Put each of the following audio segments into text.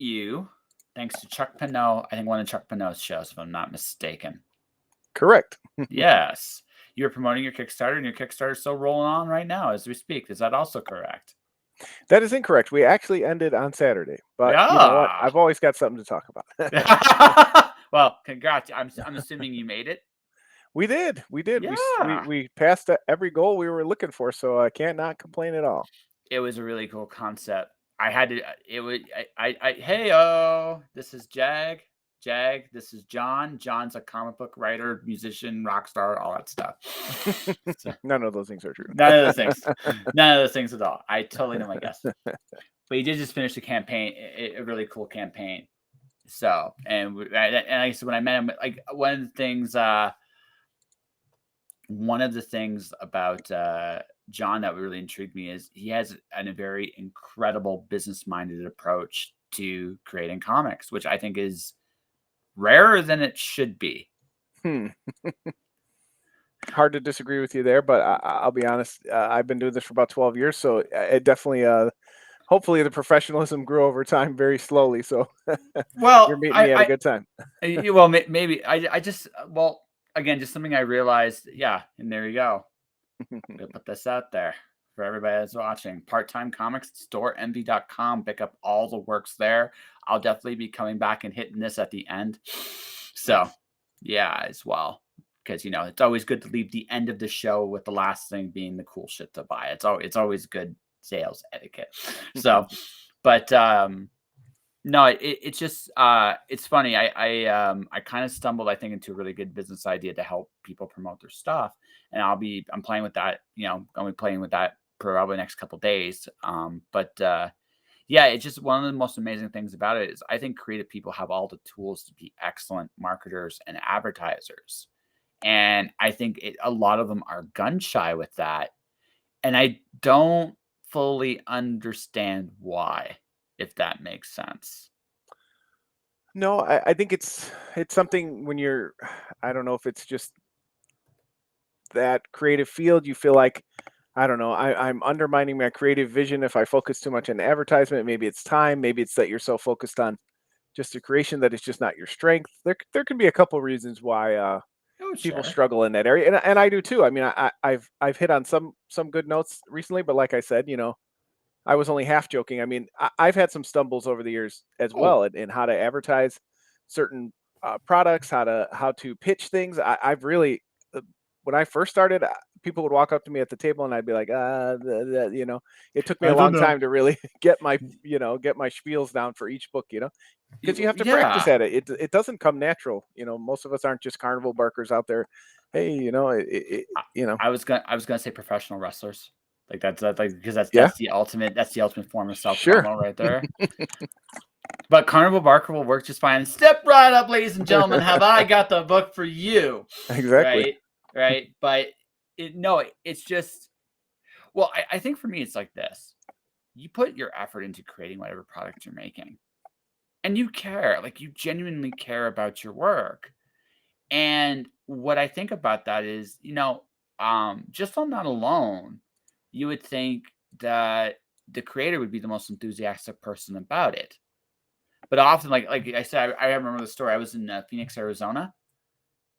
you, thanks to Chuck Pinot. I think one of Chuck Pinot's shows, if I'm not mistaken. Correct. Yes. You're promoting your Kickstarter, and your Kickstarter is still rolling on right now as we speak. Is that also correct? That is incorrect. We actually ended on Saturday, but you know what? Yeah. I've always got something to talk about. Well, congrats. I'm assuming you made it. We did. Yeah. We passed every goal we were looking for, so I can't not complain at all. It was a really cool concept. I had to. It was. Hey, this is Jag. Jag. This is Jon. Jon's a comic book writer, musician, rock star, all that stuff. So, None of those things are true. none of those things. None of those things at all. I totally know my guess. But he did just finish the campaign, a really cool campaign. So, and I said when I met him, like one of the things about Jon that really intrigued me is he has a very incredible business-minded approach to creating comics, which I think is rarer than it should be. Hard to disagree with you there, but I'll be honest. I've been doing this for about 12 years, so it definitely, hopefully, the professionalism grew over time very slowly. So, well, you're meeting me at a good time. Well, maybe I just again, just something I realized. Yeah, and there you go. Put this out there for everybody that's watching. Part-Time Comics Store, envy.com. Pick up all the works there. I'll definitely be coming back and hitting this at the end. So, yeah, as well. Because, it's always good to leave the end of the show with the last thing being the cool shit to buy. It's always good sales etiquette. So, but no, it's just it's funny. I kind of stumbled, I think, into a really good business idea to help people promote their stuff, and I'm playing with that. I'll be playing with that probably the next couple of days. But yeah, it's just one of the most amazing things about it is I think creative people have all the tools to be excellent marketers and advertisers. And I think a lot of them are gun shy with that. And I don't fully understand why, if that makes sense. No, I think it's something when you're, I don't know if it's just that creative field, you feel like, I don't know, I'm undermining my creative vision if I focus too much on advertisement. Maybe it's time, maybe it's that you're so focused on just the creation that it's just not your strength. There can be a couple reasons why people Sure. struggle in that area, and I do too. I mean, I've hit on some good notes recently, but like I said, I was only half joking. I mean, I've had some stumbles over the years as well in how to advertise certain products, how to pitch things. I've really, when I first started, people would walk up to me at the table and I'd be like, it took me I a don't long know. time to really get my spiels down for each book, because you have to practice Yeah. at it. It doesn't come natural. Most of us aren't just carnival barkers out there. Hey, I was gonna say professional wrestlers. Like that's like because yeah, that's the ultimate form of self sure. promo right there. But Carnival Barker will work just fine. Step right up, ladies and gentlemen. Have I got the book for you? Exactly. Right. But it's just. Well, I think for me, it's like this. You put your effort into creating whatever product you're making, and you care. Like you genuinely care about your work. And what I think about that is, just on that alone, you would think that the creator would be the most enthusiastic person about it. But often, like I said, I remember the story. I was in Phoenix, Arizona,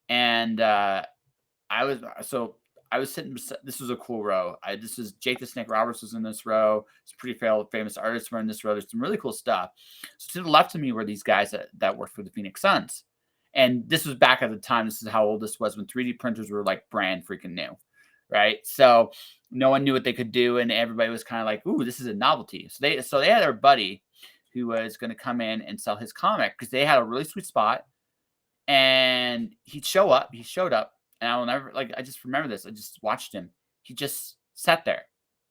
and I was sitting. This was a cool row. This was Jake the Snake Roberts was in this row. Some pretty famous artists were in this row. There's some really cool stuff. So to the left of me were these guys that worked for the Phoenix Suns, and this was back at the time. This is how old this was when 3D printers were like brand freaking new, right? So no one knew what they could do, and everybody was kind of like, "Ooh, this is a novelty." So they had their buddy who was going to come in and sell his comic because they had a really sweet spot, and he'd show up. He showed up. And I will never I just remember this. I just watched him. He just sat there.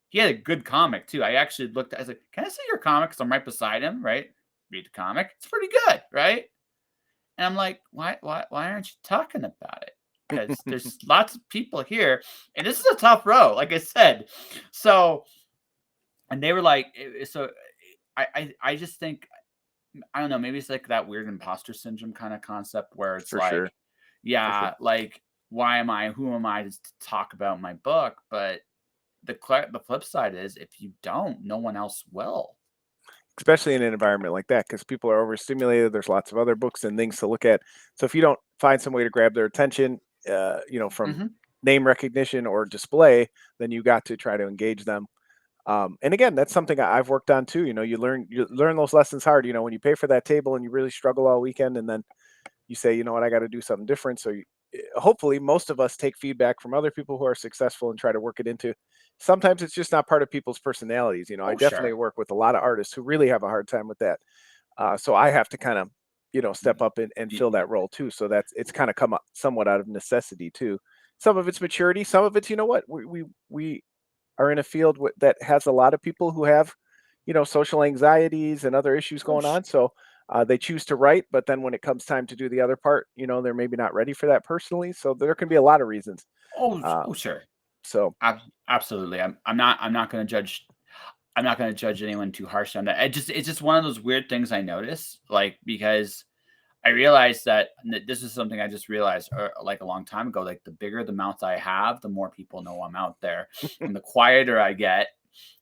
He had a good comic too. I actually looked. I was like, "Can I see your comic?" Because I'm right beside him. Right, read the comic. It's pretty good, right? And I'm like, "Why aren't you talking about it?" Because there's lots of people here, and this is a tough row, like I said. So, and they were like, so I just think I don't know. Maybe it's like that weird imposter syndrome kind of concept where it's For like, sure. yeah, like who am I to talk about my book? But the flip side is if you don't, no one else will. especially in an environment like that, because people are overstimulated. There's lots of other books and things to look at. So if you don't find some way to grab their attention, from Mhm. name recognition or display, then you got to try to engage them. And again, that's something I've worked on too. You learn those lessons hard. When you pay for that table and you really struggle all weekend, and then you say, you know what, I got to do something different. So hopefully, most of us take feedback from other people who are successful and try to work it into. Sometimes it's just not part of people's personalities. I Oh, definitely sure. work with a lot of artists who really have a hard time with that. So I have to kind of, step up and Y fill that role too. So it's kind of come up somewhat out of necessity too. Some of it's maturity. Some of it's, what we are in a field that has a lot of people who have, social anxieties and other issues oh, going on. So they choose to write, but then when it comes time to do the other part, they're maybe not ready for that personally. So there can be a lot of reasons. Uh, sure. so Absolutely. I'm not gonna judge anyone too harshly on that. It's just one of those weird things I notice, like, because I realized that this is something I just realized, like, a long time ago. Like, the bigger the mouth I have, the more people know I'm out there, and the quieter I get,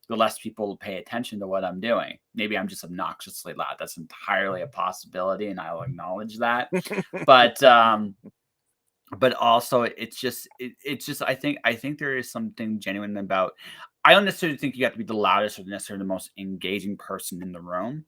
the less people pay attention to what I'm doing. Maybe I'm just obnoxiously loud. That's entirely a possibility, and I'll acknowledge that. But also it's just I think there is something genuine about. I don't necessarily think you have to be the loudest or necessarily the most engaging person in the room,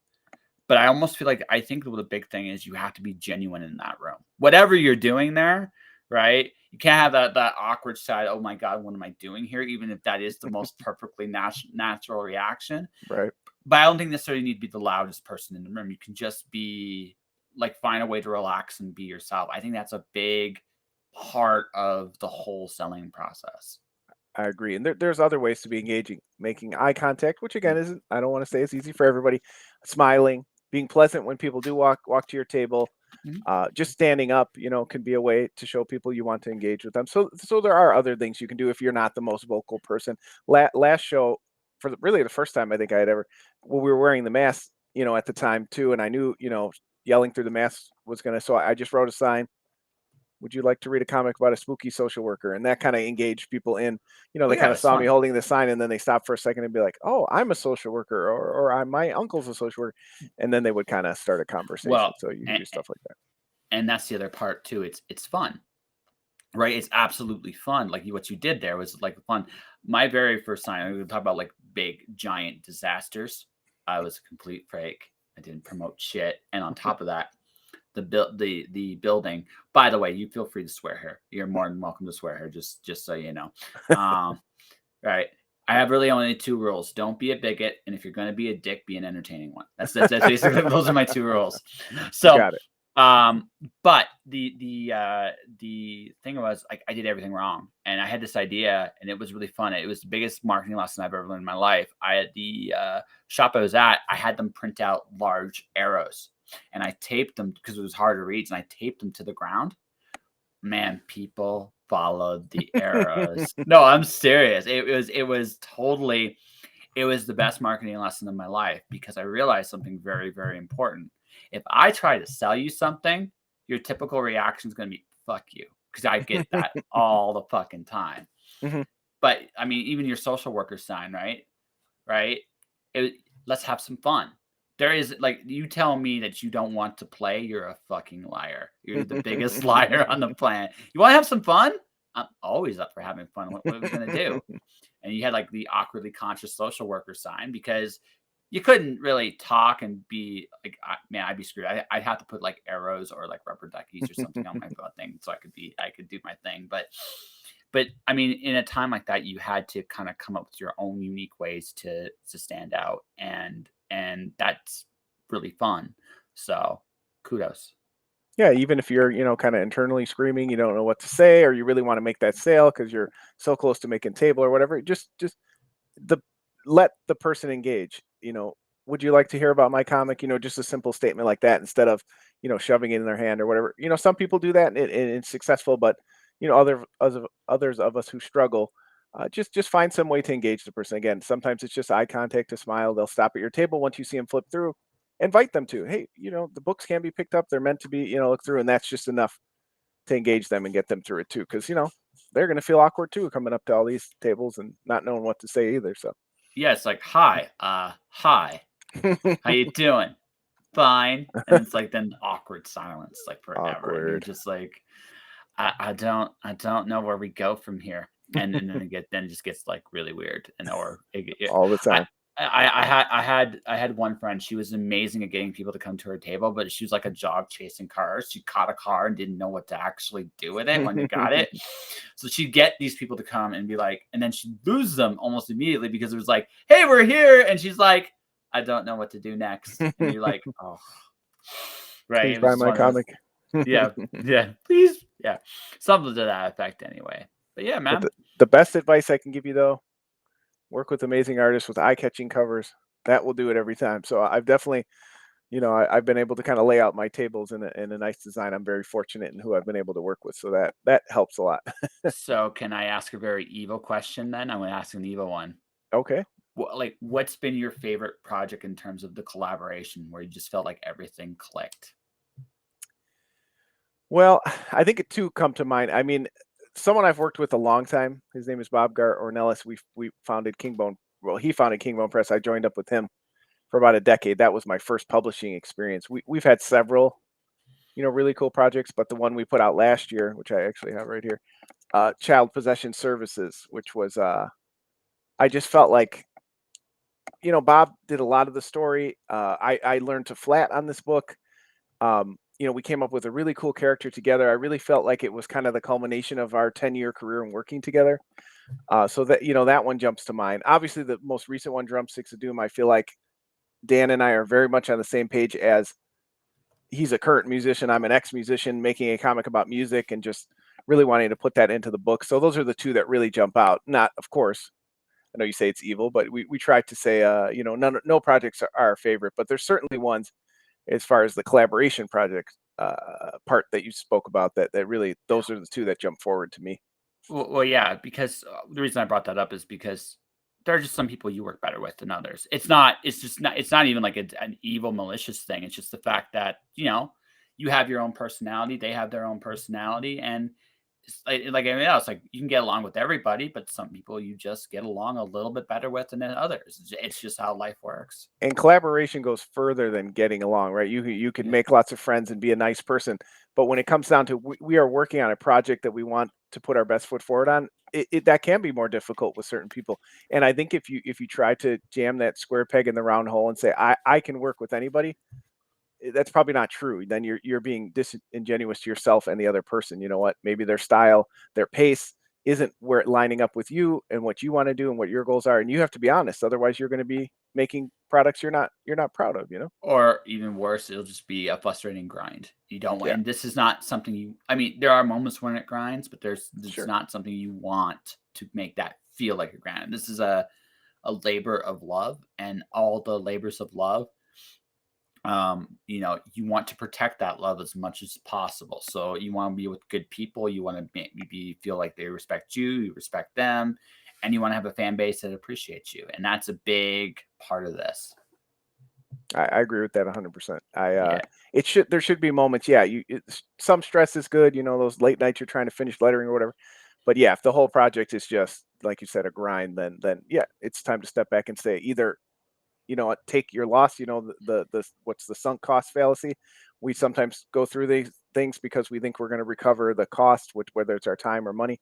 but I almost feel like I think the big thing is you have to be genuine in that room. Whatever you're doing there, right? You can't have that awkward side. Oh my god, what am I doing here? Even if that is the most perfectly natural reaction. right. But I don't think necessarily need to be the loudest person in the room. You can just be like, find a way to relax and be yourself. I think that's a big part of the whole selling process. I agree. And there's other ways to be engaging, making eye contact, which again Mm, isn't, I don't want to say it's easy for everybody. Smiling, being pleasant when people do walk to your table. mhm. Just standing up, can be a way to show people you want to engage with them. So there are other things you can do if you're not the most vocal person. Last show, for really the first time I think I had ever, well, we were wearing the mask, at the time too, and I knew, yelling through the mask was gonna. So I just wrote a sign. Would you like to read a comic about a spooky social worker? And that kind of engaged people in. Oh They yeah, kind of that's saw me fun. holding the sign, and then they stopped for a second and be like, "Oh, I'm a social worker," or my uncle's a social worker," and then they would kind of start a conversation. Well, So you can and, do stuff like that. that's the other part too. It's fun. Right? It's absolutely fun. Like, what you did there was, like, fun. My very first sign, I'm gonna talk about, like, big, giant disasters. I was a complete fake. I didn't promote shit, and on top of that, the building, by the way, you feel free to swear here. You're more than welcome to swear here, just so you know. Um, right? I have really only 2 rules. Don't be a bigot, and if you're gonna be a dick, be an entertaining one. That's basically those are my 2 rules. So, Got it. um, but the thing was, like, I did everything wrong, and I had this idea, and it was really fun. It was the biggest marketing lesson I've ever learned in my life. I had the shop I was at. I had them print out large arrows, and I taped them because it was hard to read, and I taped them to the ground. Man, people followed the arrows. No, I'm serious. It was totally it was the best marketing lesson of my life because I realized something very, very important. If I try to sell you something, your typical reaction is going to be "fuck you," because I get that all the fucking time. Mhm. But I mean, even your social worker sign, right? Right? It, let's have some fun. There is, like, you tell me that you don't want to play, you're a fucking liar. You're the biggest liar on the planet. You want to have some fun? I'm always up for having fun. What are we gonna do? And you had, like, the awkwardly conscious social worker sign because you couldn't really talk and be like, man, I'd be screwed. I'd have to put, like, arrows or, like, rubber duckies or something on my thing so I could do my thing. But I mean, in a time like that, you had to kind of come up with your own unique ways to stand out, and that's really fun. So kudos. Yeah, even if you're, kind of internally screaming, you don't know what to say, or you really want to make that sale because you're so close to making table or whatever. Just the let the person engage. Would you like to hear about my comic? Just a simple statement like that instead of, shoving it in their hand or whatever. Some people do that and it's successful, but others of us who struggle, just find some way to engage the person. Again, sometimes it's just eye contact, a smile. They'll stop at your table once you see them flip through. Invite them to, hey, the books can be picked up. They're meant to be, look through, and that's just enough to engage them and get them through it too. Because they're going to feel awkward too coming up to all these tables and not knowing what to say either. So Yeah, it's like, hi, hi. How you doing? Fine. And it's like then awkward silence like forever. And you're Awkward. just like, I don't know where we go from here. And then it just gets like really weird. And or All the I time. I had one friend. She was amazing at getting people to come to her table, but she was like a dog chasing cars. She caught a car and didn't know what to actually do with it when they got it. So she'd get these people to come and be like, and then she'd lose them almost immediately because it was like, "Hey, we're here," and she's like, "I don't know what to do next," and you're like, "Oh." Right, Please it was buy just my one of those. comic. Yeah, yeah, please, yeah, something to that effect, anyway. But yeah, But man. the best advice I can give you though, work with amazing artists with eye-catching covers. That will do it every time. So I've definitely, I've been able to kind of lay out my tables in a nice design. I'm very fortunate in who I've been able to work with. So that helps a lot. So, can I ask a very evil question then? I'm gonna ask an evil one. Okay. What's been your favorite project in terms of the collaboration where you just felt like everything clicked? Well, I think it two come to mind. I mean, someone I've worked with a long time. His name is Bob Ornelas. We founded Kingbone. Well, he founded Kingbone Press. I joined up with him for about a decade. That was my first publishing experience. We've had several, really cool projects, but the one we put out last year, which I actually have right here, Child Possession Services, which was I just felt like, Bob did a lot of the story. I learned to flat on this book. We came up with a really cool character together. I really felt like it was kind of the culmination of our 10-year career and working together. So that, that one jumps to mind. Obviously, the most recent one, Drumsticks of Doom, I feel like Dan and I are very much on the same page as he's a current musician. I'm an ex-musician making a comic about music and just really wanting to put that into the book. So those are the two that really jump out. Not, of course, I know you say it's evil, but we try to say, no projects are our favorite, but there's certainly ones as far as the collaboration project part that you spoke about that really those are the two that jump forward to me. Well, yeah, because the reason I brought that up is because there are just some people you work better with than others. It's just not. It's not even like an evil, malicious thing. It's just the fact that you have your own personality. They have their own personality, and it's like anything else. Like you can get along with everybody, but some people you just get along a little bit better with than others. It's just how life works. And collaboration goes further than getting along, right? You can Yeah. make lots of friends and be a nice person, but when it comes down to we are working on a project that we want to put our best foot forward on, that can be more difficult with certain people. And I think if you try to jam that square peg in the round hole and say I can work with anybody, that's probably not true. Then you're being disingenuous to yourself and the other person. You know what? Maybe their style, their pace isn't where it lining up with you and what you want to do and what your goals are. And you have to be honest. Otherwise, you're going to be making products you're not proud of. Or even worse, it'll just be a frustrating grind. You don't want, Yeah, and this is not something you. I mean, there are moments when it grinds, but it's sure. not something you want to make that feel like a grind. This is a labor of love, and all the labors of love. You want to protect that love as much as possible. So you want to be with good people. You want to maybe feel like they respect you, you respect them, and you want to have a fan base that appreciates you. And that's a big part of this. I agree with that 100%. Yeah. There should be moments. Yeah, some stress is good. Those late nights you're trying to finish lettering or whatever. But yeah, if the whole project is just like you said a grind, then yeah, it's time to step back and say either take your loss. The what's the sunk cost fallacy. We sometimes go through these things because we think we're going to recover the cost, which whether it's our time or money.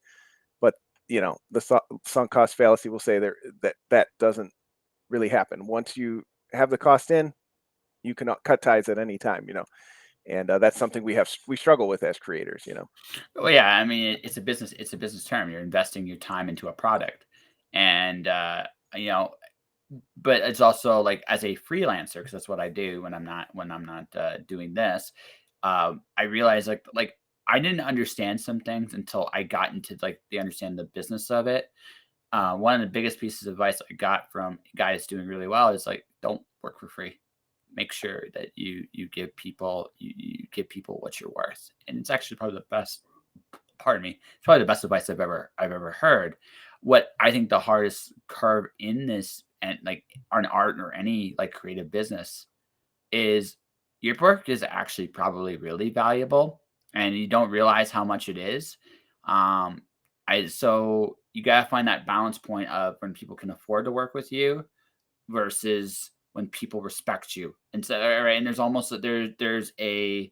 But the sunk cost fallacy will say there that doesn't really happen. Once you have the cost in, you can cut ties at any time. And that's something we struggle with as creators. Well, yeah, I mean, it's a business. It's a business term. You're investing your time into a product, and you know, but it's also like as a freelancer, because that's what I do when I'm not doing this. I realize like I didn't understand some things until I got into like the understand the business of it. One of the biggest pieces of advice I got from guys doing really well is like, don't work for free. Make sure that you give people what you're worth, and it's actually probably the best. Pardon me. It's probably the best advice I've ever heard. What I think the hardest curve in this and like an art or any like creative business is your work is actually probably really valuable and you don't realize how much it is. Um, so you gotta find that balance point of when people can afford to work with you versus when people respect you. And so, right, and there's almost there's a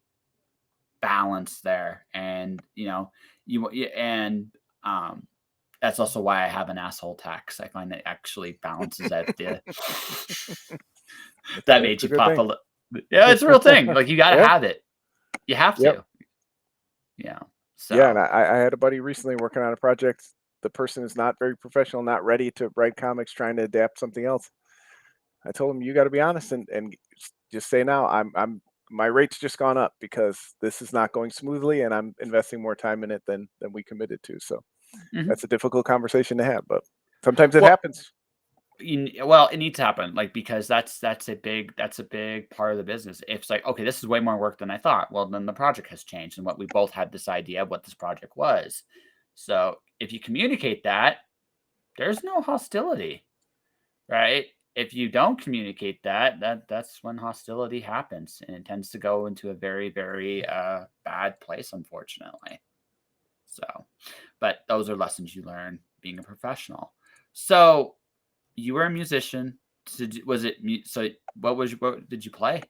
balance there, and and um, that's also why I have an asshole tax. I find that actually balances out the that It's made a you good pop thing. a little. Yeah, it's a real thing. Like you got to Yeah. have it. You have Yep. to. Yeah. Yeah. And So. I had a buddy recently working on a project. The person is not very professional, not ready to write comics, trying to adapt something else. I told him, you got to be honest and just say now, my rate's just gone up because this is not going smoothly and I'm investing more time in it than we committed to. So Mhm. that's a difficult conversation to have, but sometimes it Well, happens. well, it needs to happen, like, because that's a big part of the business. If it's like, okay, this is way more work than I thought. Well, then the project has changed, and what we both had this idea of what this project was. So if you communicate that, there's no hostility, right? If you don't communicate that, that's when hostility happens, and it tends to go into a very, very bad place, unfortunately. So, but those are lessons you learn being a professional. So you were a musician. Was it so? What did you play?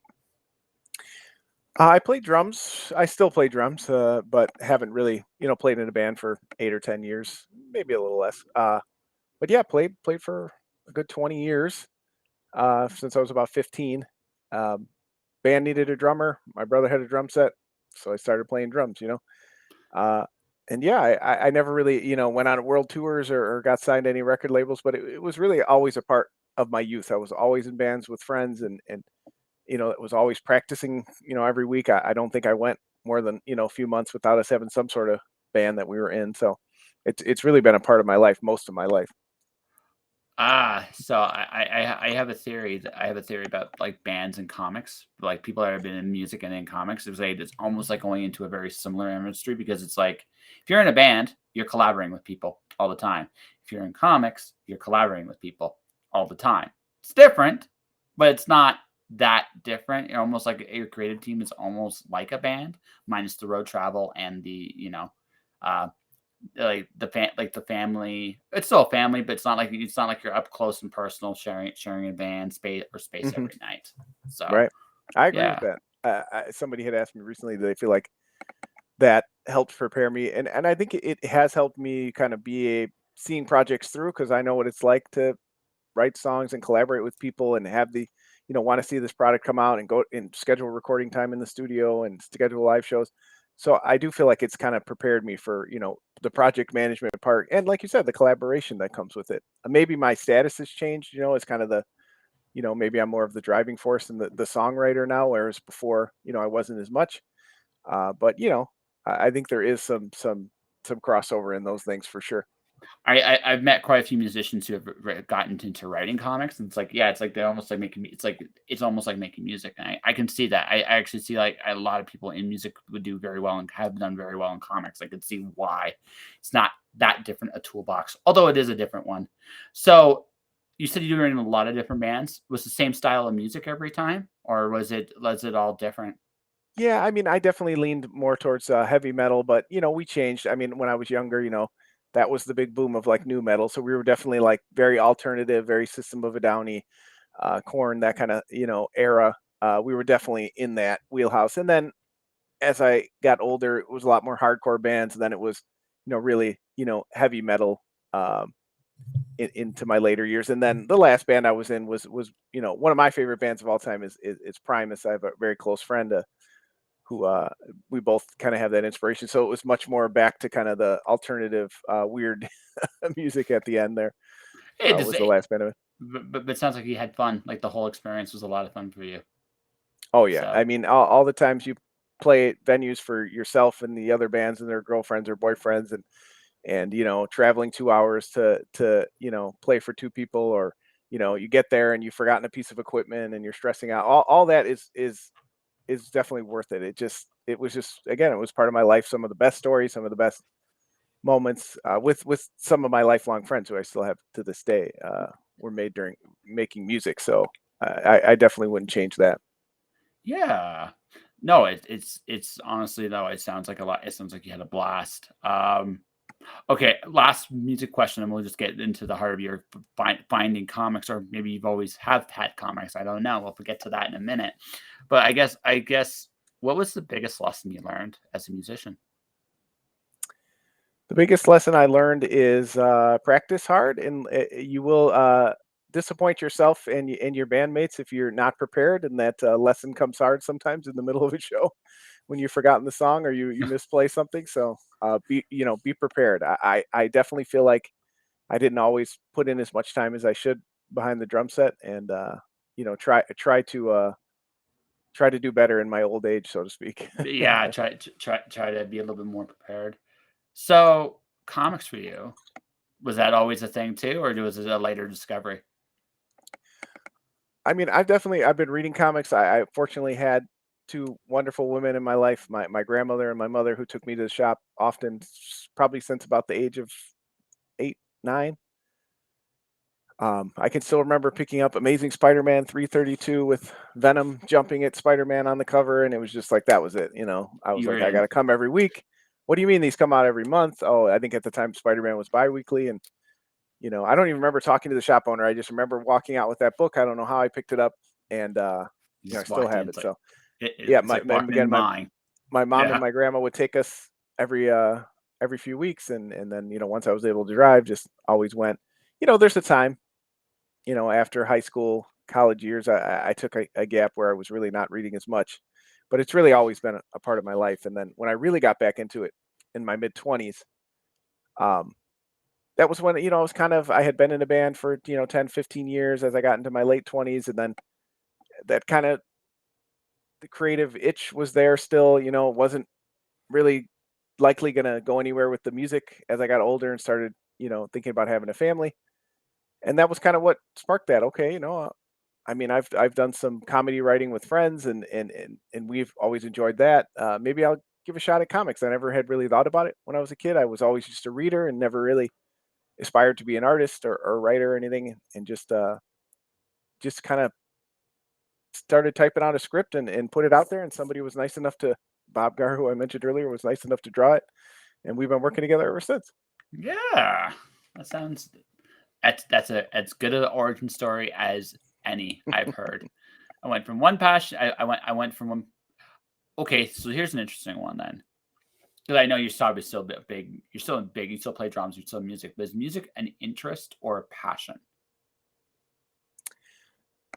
I play drums. I still play drums, but haven't really, played in a band for 8 or 10 years, maybe a little less. But yeah, played for a good 20 years since I was about 15. Um, Band needed a drummer. My brother had a drum set, so I started playing drums. Uh, and yeah, I never really, went on world tours or got signed to any record labels, but it was really always a part of my youth. I was always in bands with friends and it was always practicing, every week. I don't think I went more than, a few months without us having some sort of band that we were in. So it's really been a part of my life, most of my life. So I have a theory about like bands and comics, like people that have been in music and in comics. It's almost like going into a very similar industry because it's like if you're in a band, you're collaborating with people all the time. If you're in comics, you're collaborating with people all the time. It's different, but it's not that different. You're almost like your creative team is almost like a band, minus the road travel and the uh, like the family. It's still a family, but it's not like you're up close and personal sharing a van space Hmm. every night. So Right. I agree with yeah. that. Somebody had asked me recently, that they feel like that helped prepare me, and I think it has helped me kind of seeing projects through because I know what it's like to write songs and collaborate with people and have want to see this product come out and go and schedule recording time in the studio and schedule live shows. So I do feel like it's kind of prepared me for, the project management part. And like you said, the collaboration that comes with it. Maybe my status has changed, as kind of maybe I'm more of the driving force and the songwriter now, whereas before, I wasn't as much. But I think there is some crossover in those things for sure. I've met quite a few musicians who have gotten into writing comics, and it's like, yeah, it's like they're almost like it's almost like making music. And I can see that. I actually see like a lot of people in music would do very well and have done very well in comics. I could see why it's not that different a toolbox, although it is a different one. So you said you were in a lot of different bands. Was the same style of music every time, or was it all different? Yeah, I mean, I definitely leaned more towards heavy metal, but we changed. I mean, when I was younger, that was the big boom of like new metal, so we were definitely like very alternative, very System of a Downy, Corn, that kind of era. We were definitely in that wheelhouse. And then as I got older, it was a lot more hardcore bands. And then it was really heavy metal into my later years. And then the last band I was in was one of my favorite bands of all time is Primus. I have a very close friend. Who we both kind of have that inspiration. So it was much more back to kind of the alternative, weird music at the end there. It just, Was the last bit of it. but it sounds like you had fun. Like the whole experience was a lot of fun for you. Oh yeah, So I mean, all the times you play at venues for yourself and the other bands and their girlfriends or boyfriends, and traveling 2 hours to play for two people, or you get there and you've forgotten a piece of equipment and you're stressing out. All that is definitely worth it. It was just, again, it was part of my life. Some of the best stories, some of the best moments with some of my lifelong friends who I still have to this day were made during making music. So I definitely wouldn't change that. yeah. No, it's honestly though, it sounds like a lot. It sounds like you had a blast. Okay, last music question, and we'll just get into the heart of your finding comics, or maybe you've always have had comics. I don't know. We'll get to that in a minute. But I guess, what was the biggest lesson you learned as a musician? The biggest lesson I learned is practice hard, and you will disappoint yourself and your bandmates if you're not prepared, and that lesson comes hard sometimes in the middle of a show when you've forgotten the song or you misplay something. So be prepared. I definitely feel like I didn't always put in as much time as I should behind the drum set, and try to do better in my old age, so to speak. Yeah, try to be a little bit more prepared. So, comics for you, was that always a thing too, or was it a later discovery? I mean, I've been reading comics. I fortunately had two wonderful women in my life, my grandmother and my mother, who took me to the shop often, probably since about the age of 8, 9. I can still remember picking up Amazing Spider-Man 332 with Venom jumping at Spider-Man on the cover, and it was just like that was it. I was You were like, I got in. to come every week. What do you mean these come out every month? Oh, I think at the time Spider-Man was biweekly, and I don't even remember talking to the shop owner. I just remember walking out with that book. I don't know how I picked it up, and You I just still walked in, have it's it. like So yeah, it's like and walking again, in mine. my mom and Yeah. my grandma would take us every few weeks, and then once I was able to drive, just always went. There's a time, after high school, college years, I took a gap where I was really not reading as much, but it's really always been a part of my life. And then when I really got back into it in my mid 20s, um, that was when I had been in a band for 10, 15 years as I got into my late 20s, and then that kind of the creative itch was there still. Wasn't really likely gonna go anywhere with the music as I got older and started thinking about having a family, and that was kind of what sparked that. Okay, I mean, I've done some comedy writing with friends, and we've always enjoyed that. Maybe I'll give a shot at comics. I never had really thought about it when I was a kid. I was always just a reader and never really aspired to be an artist or writer or anything, and just kind of started typing out a script and put it out there. And somebody was nice enough to Bob Gar, who I mentioned earlier, was nice enough to draw it, and we've been working together ever since. Yeah. That sounds that's as good an origin story as any I've heard. I went from one passion I went from one. Okay, so here's an interesting one then. Because I know you're probably still a bit big. You're still big. You still play drums. You still music. But is music an interest or a passion?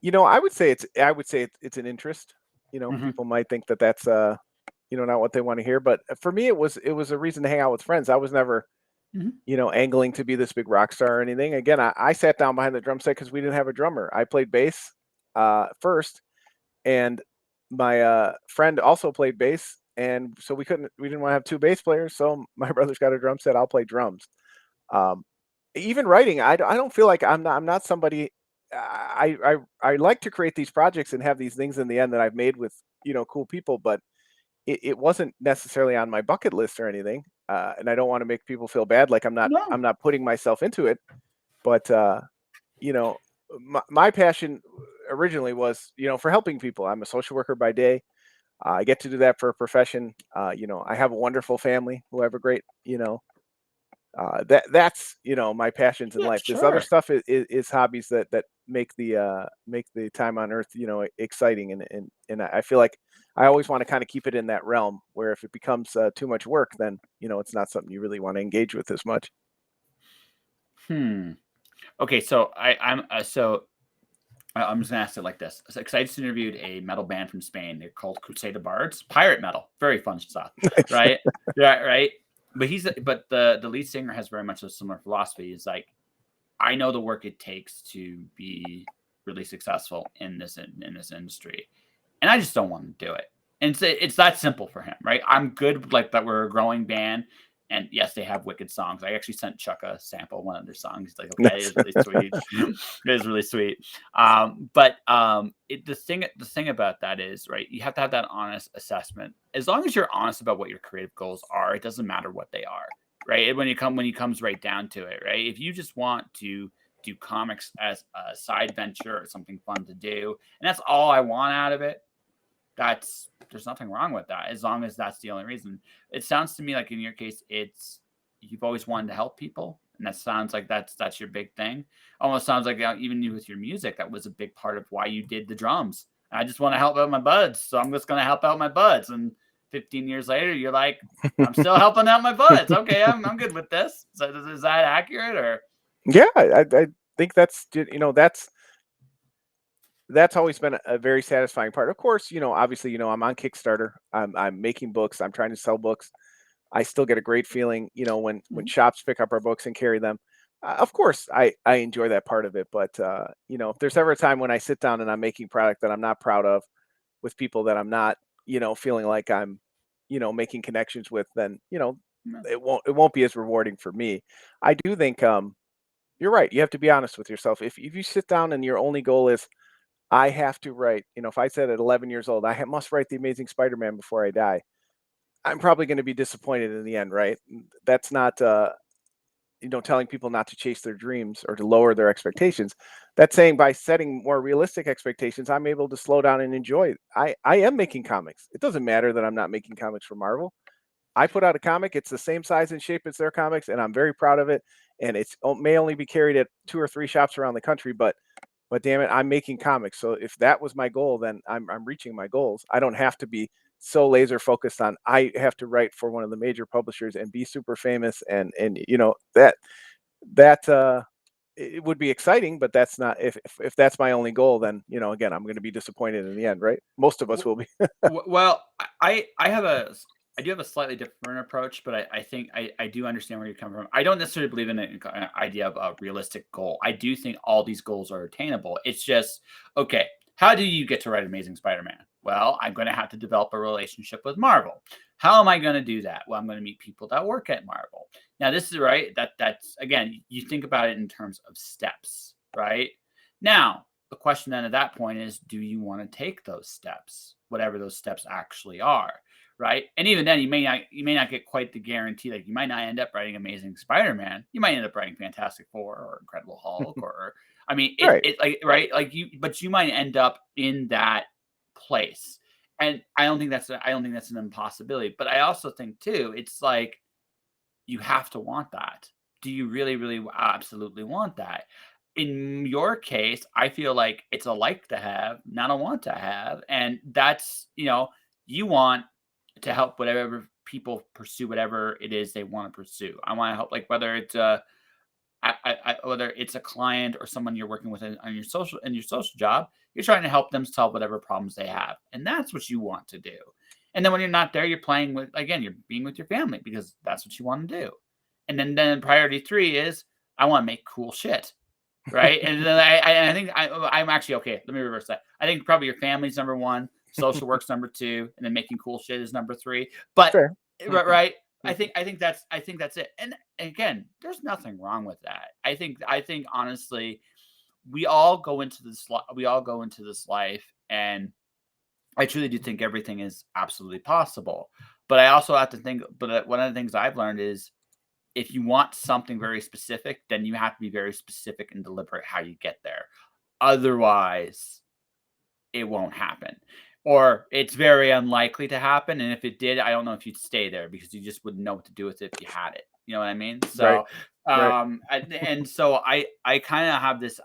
I would say it's an interest. Mhm, People might think that that's not what they want to hear, but for me it was a reason to hang out with friends. I was never mhm. angling to be this big rock star or anything. Again, I sat down behind the drum set because we didn't have a drummer. I played bass first, and my friend also played bass, and so we didn't want to have two bass players. So my brother's got a drum set. I'll play drums. Um, Even writing, I don't feel like I'm not somebody. I like to create these projects and have these things in the end that I've made with cool people, but it wasn't necessarily on my bucket list or anything. And I don't want to make people feel bad, like I'm No. not putting myself into it. But you know, my passion originally was for helping people. I'm a social worker by day. I get to do that for a profession. I have a wonderful family who have a great that's my passions in Yeah, life. This other sure. stuff is hobbies that make the time on earth exciting, and I feel like I always want to kind of keep it in that realm where if it becomes too much work, then it's not something you really want to engage with as much. Hmm. Okay, so I'm just gonna ask it like this. Because I just interviewed a metal band from Spain. They're called Crusader Bards. Pirate metal, very fun stuff, right? Yeah, right. But the lead singer has very much a similar philosophy. He's like, I know the work it takes to be really successful in this industry, and I just don't want to do it. And it's that simple for him, right? I'm good like that. We're a growing band, and yes, they have wicked songs. I actually sent Chuck a sample of one of their songs. He's like, okay, Nice. it's really sweet. It is really sweet. The thing about that is right. You have to have that honest assessment. As long as you're honest about what your creative goals are, it doesn't matter what they are, right? When it comes right down to it, right? If you just want to do comics as a side venture or something fun to do, and that's all I want out of it, there's nothing wrong with that as long as that's the only reason. It sounds to me like in your case, it's you've always wanted to help people, and that sounds like that's your big thing. Almost sounds like even you with your music, that was a big part of why you did the drums. I just want to help out my buds, so I'm just going to help out my buds. And 15 years later, you're like, I'm still helping out my buds. Okay, I'm good with this. So is that accurate or? Yeah, I think that's always been a very satisfying part. Of course, obviously, I'm on Kickstarter. I'm making books. I'm trying to sell books. I still get a great feeling, when Mhm. shops pick up our books and carry them. Of course, I enjoy that part of it. But if there's ever a time when I sit down and I'm making product that I'm not proud of, with people that I'm not, feeling like I'm, making connections with, then Yeah. it won't be as rewarding for me. I do think you're right. You have to be honest with yourself. If you sit down and your only goal is I have to write, if I said at 11 years old, must write the Amazing Spider-Man before I die, I'm probably going to be disappointed in the end, right? That's not, telling people not to chase their dreams or to lower their expectations. That's saying by setting more realistic expectations, I'm able to slow down and enjoy it. I am making comics. It doesn't matter that I'm not making comics for Marvel. I put out a comic. It's the same size and shape as their comics, and I'm very proud of it. And it may only be carried at 2 or 3 shops around the country, but damn it, I'm making comics. So if that was my goal, then I'm reaching my goals. I don't have to be so laser focused on I have to write for one of the major publishers and be super famous, and that it would be exciting, but that's not if that's my only goal, then again, I'm going to be disappointed in the end, right? Most of us will be. Well, I have I do have a slightly different approach, but I think I do understand where you're coming from. I don't necessarily believe in an idea of a realistic goal. I do think all these goals are attainable. It's just, okay, how do you get to write Amazing Spider-Man? Well, I'm going to have to develop a relationship with Marvel. How am I going to do that? Well, I'm going to meet people that work at Marvel. Now, this is right. That's again, you think about it in terms of steps, right? Now, the question then at that point is, do you want to take those steps, whatever those steps actually are, right? And even then, you may not get quite the guarantee. Like you might not end up writing Amazing Spider-Man. You might end up writing Fantastic Four or Incredible Hulk, or I mean, Right. it like right, like but you might end up in that place. And I don't think that's an impossibility. But I also think too, it's like you have to want that. Do you really, really absolutely want that? In your case, I feel like it's a like to have, not a want to have. And that's, you want to help whatever people pursue whatever it is they want to pursue. I want to help, like whether it's whether it's a client or someone you're working with on your social job, you're trying to help them solve whatever problems they have, and that's what you want to do. And then when you're not there, you're playing with again, you're being with your family because that's what you want to do. And then priority three is I want to make cool shit, right? And then I think I'm actually okay. Let me reverse that. I think probably your family's number one, social work's number two, and then making cool shit is number three. But Fair. right, I think that's it. And again, there's nothing wrong with that. I think honestly, we all go into this life, and I truly do think everything is absolutely possible. But I also have to think. But one of the things I've learned is if you want something very specific, then you have to be very specific and deliberate how you get there. Otherwise, it won't happen. Or it's very unlikely to happen. And if it did, I don't know if you'd stay there because you just wouldn't know what to do with it if you had it. You know what I mean? Right. So, Right. and so I kind of have this,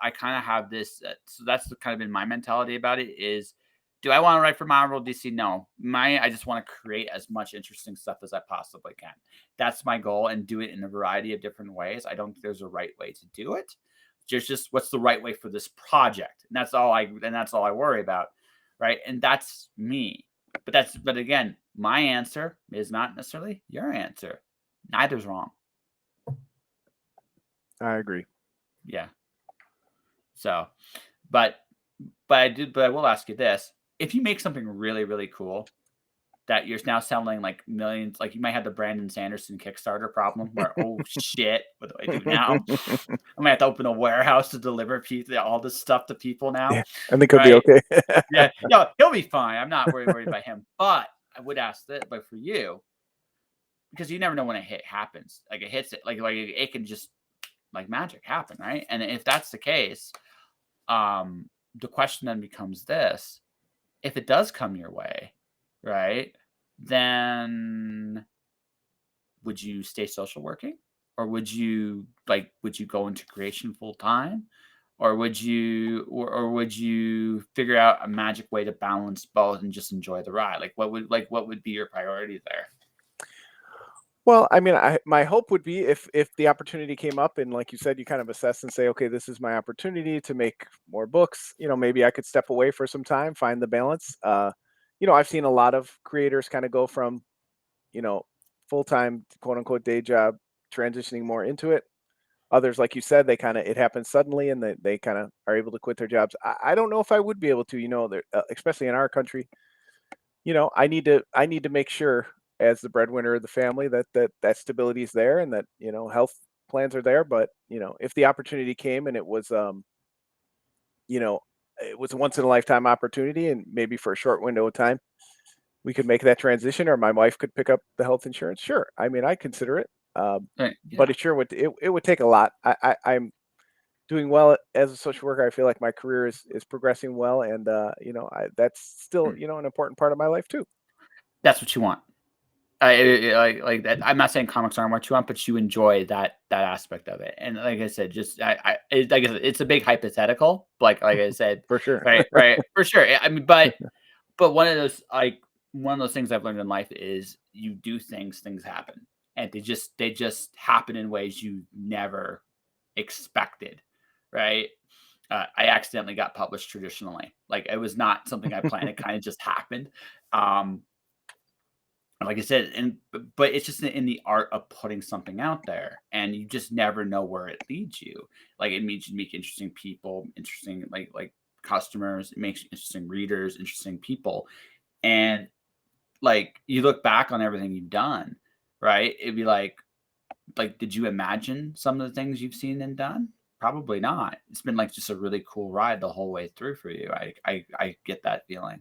so that's the kind of been my mentality about it is, do I want to write for Marvel DC? No, I just want to create as much interesting stuff as I possibly can. That's my goal and do it in a variety of different ways. I don't think there's a right way to do it. Just what's the right way for this project, and that's all I worry about, right? And that's me. But again, my answer is not necessarily your answer. Neither's wrong. I agree. Yeah. So, but but I will ask you this: if you make something really really cool that you're now selling like millions, like you might have the Brandon Sanderson Kickstarter problem where oh shit, what do I do now? I might have to open a warehouse to deliver all this stuff to people now, Yeah, I think he'll be right? okay. Yeah, no, he'll be fine. I'm not worried about him. But I would ask that, but for you, because you never know when a hit happens. Like it hits it, like it can just like magic happen, right? And if that's the case, the question then becomes this: if it does come your way, right? Then would you stay social working? Or would you go into creation full time? Or would you figure out a magic way to balance both and just enjoy the ride? What would be your priority there? Well, I mean, my hope would be if the opportunity came up and like you said, you kind of assess and say, okay, this is my opportunity to make more books. Maybe I could step away for some time, find the balance. I've seen a lot of creators kind of go from, you know, full time quote unquote day job, transitioning more into it. Others, like you said, they kind of it happens suddenly and they kind of are able to quit their jobs. I don't know if I would be able to, especially in our country. I need to make sure as the breadwinner of the family that stability is there and that health plans are there. But if the opportunity came and you know it was a once in a lifetime opportunity and maybe for a short window of time we could make that transition or my wife could pick up the health insurance. Sure, I mean I'd consider it. Right. But Yeah. it sure would it would take a lot. I'm doing well as a social worker. I feel like my career is progressing well, and that's still Mm. an important part of my life too. That's what you want. Like that. I'm not saying comics aren't what you want, but you enjoy that aspect of it. And like I said, just like I said, it's a big hypothetical. Like I said, For sure. right, for sure. I mean, but one of those things I've learned in life is you do things happen, and they just happen in ways you never expected, right? I accidentally got published traditionally. Like it was not something I planned. It kind of just happened. Um, like I said, but it's just in the art of putting something out there, and you just never know where it leads you. Like it means you meet interesting people, interesting like customers. It makes interesting readers, interesting people, and like you look back on everything you've done, right? It'd be like, did you imagine some of the things you've seen and done? Probably not. It's been like just a really cool ride the whole way through for you. I get that feeling.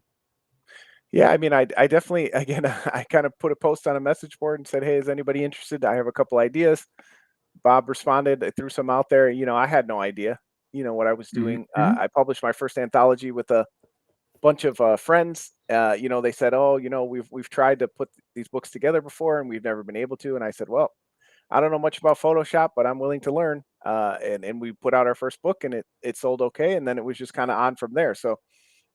Yeah, I mean, I definitely again, I kind of put a post on a message board and said, "Hey, is anybody interested? I have a couple ideas." Bob responded. I threw some out there. I had no idea, what I was Hmm. doing. Hmm. I published my first anthology with a bunch of friends. They said, "Oh, we've tried to put these books together before, and we've never been able to." And I said, "Well, I don't know much about Photoshop, but I'm willing to learn." And we put out our first book, and it sold okay, and then it was just kind of on from there. So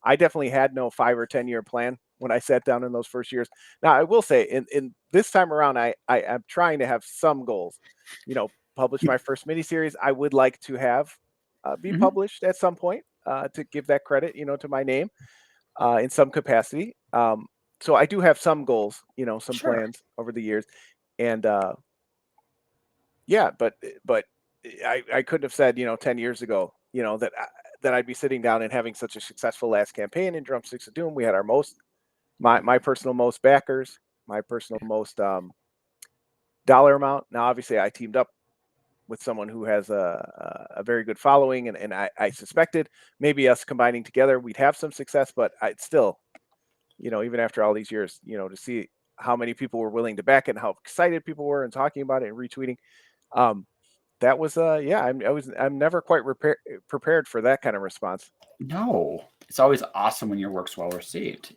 I definitely had no 5 or 10 year plan when I sat down in those first years. Now I will say in this time around, I am trying to have some goals. Publish Yeah. my first miniseries. I would like to have be Hmm. published at some point to give that credit, to my name in some capacity. So I do have some goals, some Sure. plans over the years, and yeah, but I couldn't have said 10 years ago that I'd be sitting down and having such a successful last campaign in Drumsticks of Doom. We had our my personal most backers, my personal most dollar amount. Now, obviously, I teamed up with someone who has a very good following, and I suspected maybe us combining together we'd have some success, but I still, even after all these years, to see how many people were willing to back it and how excited people were and talking about it and retweeting. Um, that was yeah, I'm never quite prepared for that kind of response. No, it's always awesome when your work's well received.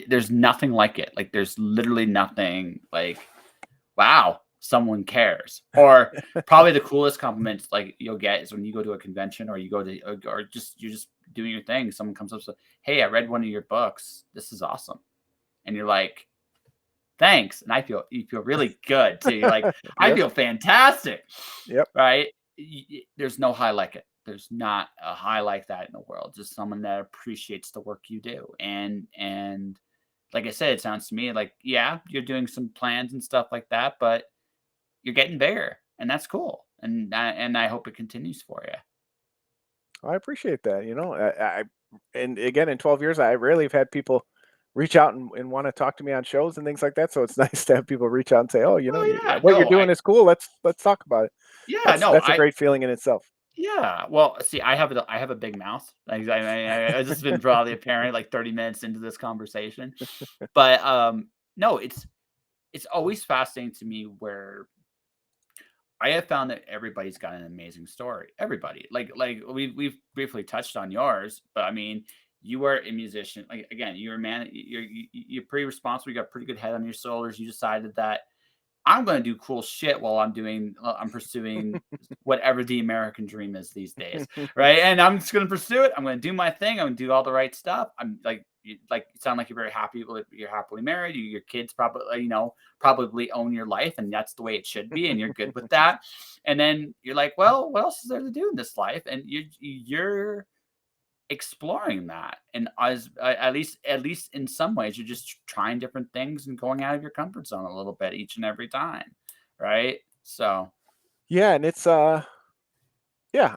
There's nothing like it. Like there's literally nothing like, wow, someone cares. Or probably the coolest compliments like you'll get is when you go to a convention or you go to or just you're just doing your thing. Someone comes up and says, "Hey, I read one of your books. This is awesome." And you're like, "Thanks." And you feel really good too. You're like, "I Yep, feel fantastic." yep. Right? There's no high like it. There's not a high like that in the world. Just someone that appreciates the work you do. And like I said, it sounds to me like, yeah, you're doing some plans and stuff like that, but you're getting bigger, and that's cool. And I hope it continues for you. I appreciate that. And again, in 12 years, I rarely have had people reach out and want to talk to me on shows and things like that. So it's nice to have people reach out and say, "Oh, Oh yeah, what you're no, doing is cool. Let's talk about it." yeah, That's no, that's a great feeling in itself. yeah. Well, see, I have a big mouth. Like I just been probably apparent like 30 minutes into this conversation, but no, it's always fascinating to me where I have found that everybody's got an amazing story. Everybody, like we've briefly touched on yours, but I mean, you are a musician. Like again, you're a man. You're pretty responsible. You got a pretty good head on your shoulders. You decided that I'm going to do cool shit while I'm pursuing whatever the American dream is these days, right? And I'm just going to pursue it. I'm going to do my thing. I'm going to do all the right stuff. I'm like, you sound like you're very happy. You're happily married. Your kids probably, probably own your life, and that's the way it should be. And you're good with that. And then you're like, well, what else is there to do in this life? And you're exploring that, and as at least in some ways you're just trying different things and going out of your comfort zone a little bit each and every time, right? So Yeah, and it's yeah,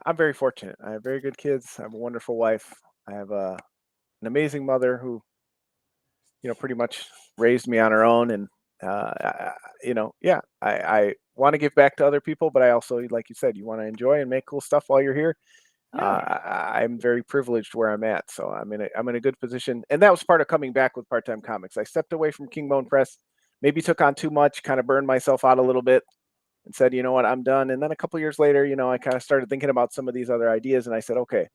I'm very fortunate. I have very good kids. I have a wonderful wife. I have an amazing mother who, pretty much raised me on her own. And yeah, I want to give back to other people, but I also, like you said, you want to enjoy and make cool stuff while you're here. yeah. I'm very privileged where I'm at, so I'm in a good position, and that was part of coming back with Part Time Comics. I stepped away from Kingbone Press, maybe took on too much, kind of burned myself out a little bit, and said, you know what, I'm done. And then a couple years later, I kind of started thinking about some of these other ideas, and I said, okay,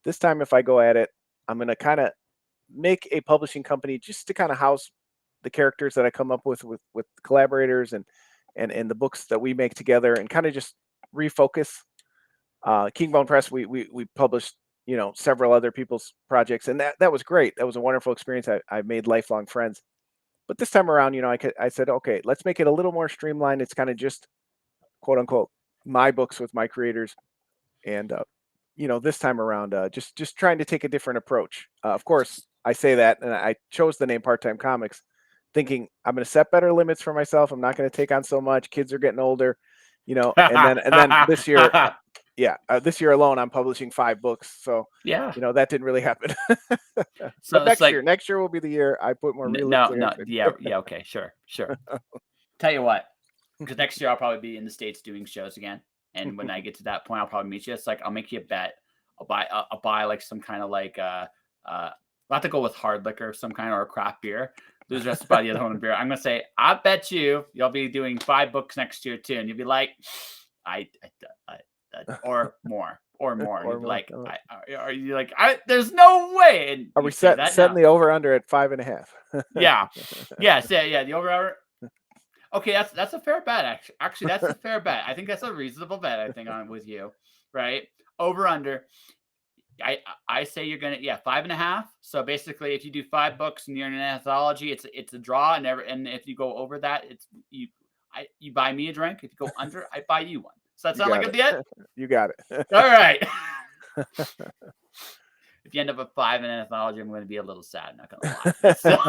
this time if I go at it, I'm going to kind of make a publishing company just to kind of house the characters that I come up with collaborators and the books that we make together, and kind of just refocus. Kingbone Press, we published several other people's projects, and that was great. That was a wonderful experience. I made lifelong friends. But this time around, I said, okay, let's make it a little more streamlined. It's kind of just quote unquote my books with my creators, and this time around, just trying to take a different approach. Of course, I say that, and I chose the name Part Time Comics, thinking I'm going to set better limits for myself. I'm not going to take on so much. Kids are getting older, and then this year, this year alone, I'm publishing 5 books. So, Yeah. that didn't really happen. So But it's like, next year will be the year I put more no, realistic no, expectations. yeah, okay, sure. Tell you what, because next year I'll probably be in the States doing shows again, and when I get to that point, I'll probably meet you. It's like I'll make you a bet. I'll buy like some kind of like I'll have to go with hard liquor, some kind, or a craft beer. Loser has to buy the other one a beer. I'm gonna say, I bet you'll be doing 5 books next year too, and you'll be like, or more, and Or you'll be more. like, are you like, there's no way, and Are you we say that setting now. the over under at 5.5? Yeah, yeah, the over. Okay, that's a fair bet. Actually, that's a fair bet. I think that's a reasonable bet. I think on with you, right? Over under. I say you're gonna 5.5. So basically, if you do 5 books and you're in an anthology, it's a draw. And if you go over that, you buy me a drink. If you go under, I buy you one. Does that You sound like got a it. deal? You got it. All right. If you end up with 5 in anthology, I'm going to be a little sad. Not gonna lie. But still,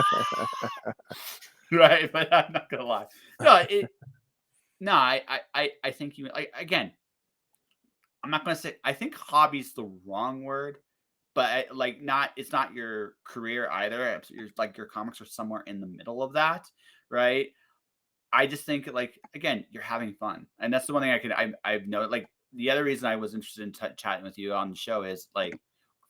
right? But I'm not gonna lie. No, I think you like again. I'm not gonna say I think hobby's the wrong word, but like not it's not your career either. Like your comics are somewhere in the middle of that, right? I just think like again, you're having fun, and that's the one thing I've noticed. Like the other reason I was interested in chatting with you on the show is like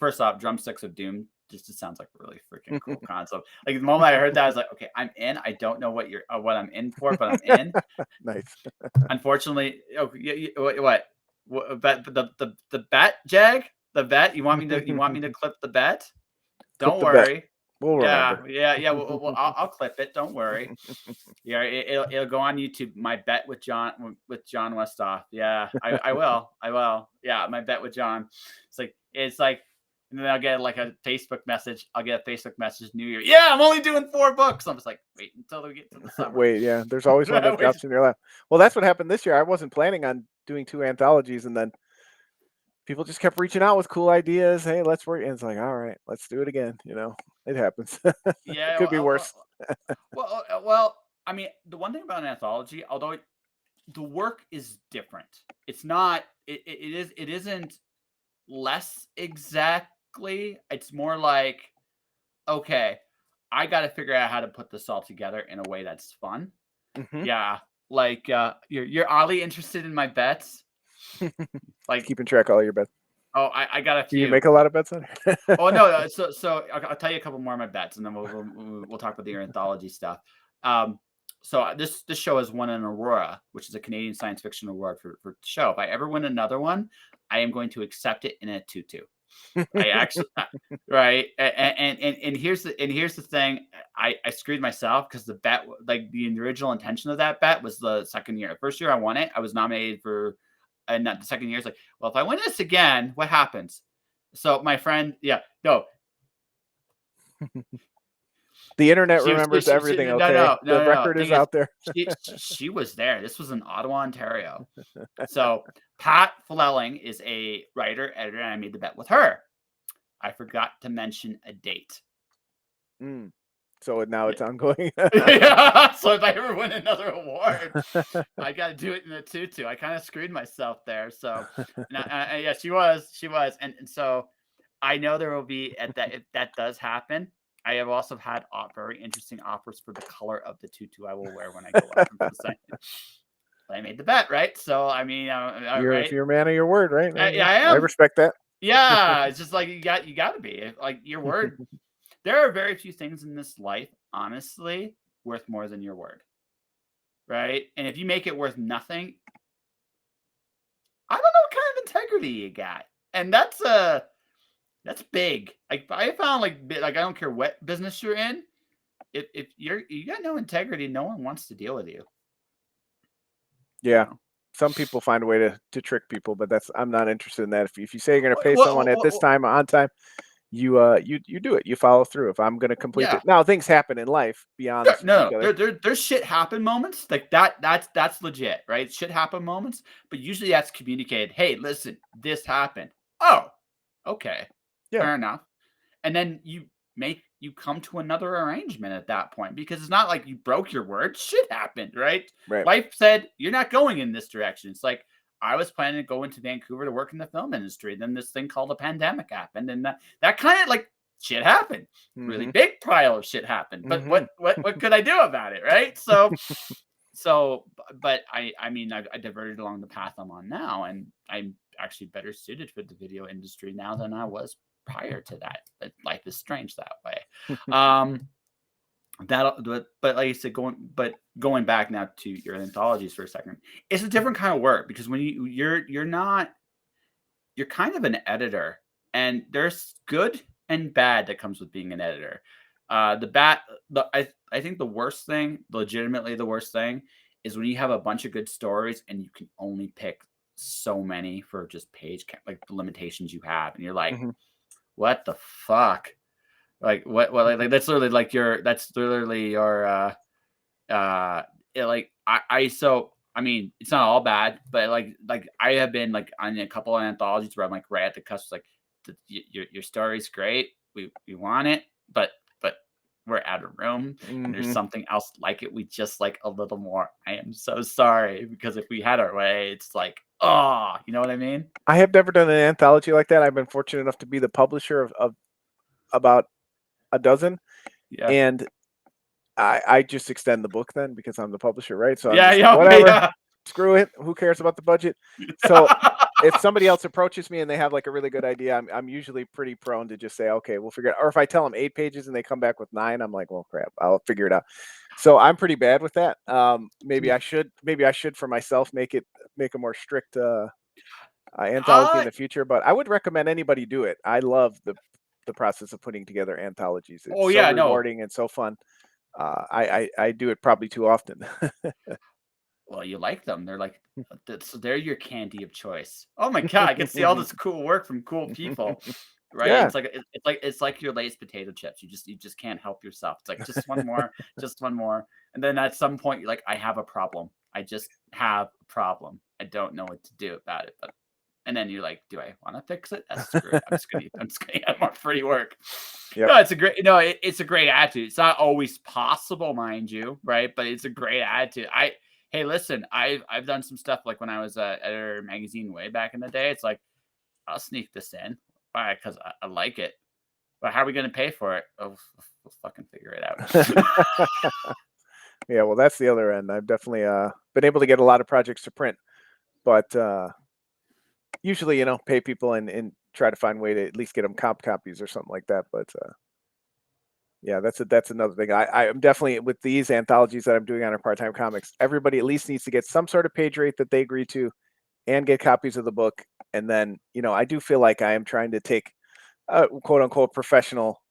first off, Drumsticks of Doom. Just it sounds like a really freaking cool concept. Like the moment I heard that, I was like, okay, I'm in. I don't know what I'm in for, but I'm in. Nice. Unfortunately, what? But the bet, Jag, the bet. You want me to clip the bet? Clip Don't the bet. worry. We'll Yeah, remember. yeah. I'll clip it. Don't worry. Yeah, it'll go on YouTube. My bet with Jon Westhoff. Yeah, I will. I will. Yeah, my bet with John. It's like, and then I'll get like a Facebook message. I'll get a Facebook message New Year. Yeah, I'm only doing 4 books. I'm just like, wait until we get to the summer. Wait, yeah. There's always one that Wait. drops in your lap. Well, that's what happened this year. I wasn't planning on doing 2 anthologies, and then people just kept reaching out with cool ideas. Hey, let's work. And it's like, all right, let's do it again. It happens. It Yeah. could be worse. Well. I mean, the one thing about an anthology, although the work is different, it's not. It isn't less exactly. It's more like, okay, I got to figure out how to put this all together in a way that's fun. Hmm. Yeah, like you're oddly interested in my bets. Like, Keeping track of all your bets. oh, I got a Do you few. make a lot of bets on it? Oh no, so I'll tell you a couple more of my bets, and then we'll talk about the anthology stuff. So this show has won an Aurora, which is a Canadian science fiction award for the show. If I ever win another one, I am going to accept it in a tutu. I actually right, and here's the thing, I screwed myself because the bet, like the original intention of that bet was the second year. The first year I won it, I was nominated for, and not the second year. It's like, well, if I win this again, what happens? So my friend, yeah, no, The internet she was remembers everything. no, Okay, no, the no, no, no. record Thing is is, out there. she was there. This was in Ottawa, Ontario. So Pat Flelling is a writer, editor, and I made the bet with her. I forgot to mention a date. Mm. So now it's ongoing. Yeah. So if I ever win another award, I got to do it in a tutu. I kind of screwed myself there. So, yeah, she was, and so I know there will be at that if that does happen. I have also had very interesting offers for the color of the tutu I will wear when I go up for the second. I made the bet, right? So I mean, right? You're a man of your word, right? Yeah, I I am. respect that. Yeah, it's just like you got to be like your word. There are very few things in this life, honestly, worth more than your word, right? And if you make it worth nothing, I don't know what kind of integrity you got, and that's big. Like I found, like I don't care what business you're in, if you got no integrity, no one wants to deal with you. Yeah. You Some people find a way to trick people, but I'm not interested in that. If you say you're going to pay someone at this Well, time on time, you do it. You follow through. If I'm going to complete yeah. it. Now things happen in life beyond Sure, this no, particular. there's shit happen moments like that. That's legit, right? Shit happen moments, but usually that's communicated. Hey, listen, this happened. Oh, okay, Yeah. fair enough. And then you come to another arrangement at that point because it's not like you broke your word. Shit happened, right? Right. Life said you're not going in this direction. It's like I was planning to go into Vancouver to work in the film industry. Then this thing called a pandemic happened, and that kind of like shit happened. Really Mm-hmm. big pile of shit happened. But Mm-hmm. what could I do about it, right? But I mean I diverted along the path I'm on now, and I'm actually better suited for the video industry now than I was prior to that. But life is strange that way. Um, but like I said, going back now to your anthologies for a second, it's a different kind of work because when you're not, you're kind of an editor, and there's good and bad that comes with being an editor. I think the worst thing, legitimately the worst thing, is when you have a bunch of good stories and you can only pick so many for just page count, like the limitations you have, and you're like, Mm-hmm. what the fuck? Like what? Well, like that's literally like your. That's literally your. Like so. I mean, it's not all bad, but like I have been like on a couple of anthologies where I'm like right at the cusp, like your story's great. We want it, but we're out of room, and there's Mm-hmm. something else like it. We just like a little more. I am so sorry because if we had our way, it's like, oh, you know what I mean? I have never done an anthology like that. I've been fortunate enough to be the publisher of about a dozen, Yeah. and I just extend the book then because I'm the publisher, right? So I'm Yeah. just like, Yeah. Okay. whatever, Yeah. screw it. Who cares about the budget? So if somebody else approaches me and they have like a really good idea, I'm usually pretty prone to just say, okay, we'll figure it out. Or if I tell them 8 pages and they come back with 9, I'm like, well, crap, I'll figure it out. So I'm pretty bad with that. Maybe I should for myself make a more strict anthology in uh, the future. But I would recommend anybody do it. I love the process of putting together anthologies. oh It's so yeah, no. rewarding and so fun. I do it probably too often. Well, you like them. They're like, so they're your candy of choice. Oh my god, I can see all this cool work from cool people, right? Yeah. It's like your Lay's potato chips. You just can't help yourself. It's like just one more, and then at some point you're like, I have a problem. I just have a problem. I don't know what to do about it. But and then you're like, do I want to fix it? That's screw it. I'm just gonna get more free work. Yep. No, it's a great attitude. It's not always possible, mind you, right? But it's a great attitude. Hey, listen, I've done some stuff like when I was a editor of magazine way back in the day. It's like I'll sneak this in, why? Because I like it. But how are we going to pay for it? Oh, we'll fucking figure it out. Yeah, well, that's the other end. I've definitely been able to get a lot of projects to print, but usually, pay people and try to find a way to at least get them comp copies or something like that. But yeah, that's another thing. I'm definitely with these anthologies that I'm doing on our part-time comics. Everybody at least needs to get some sort of page rate that they agree to, and get copies of the book. And then, I do feel like I am trying to take quote unquote professional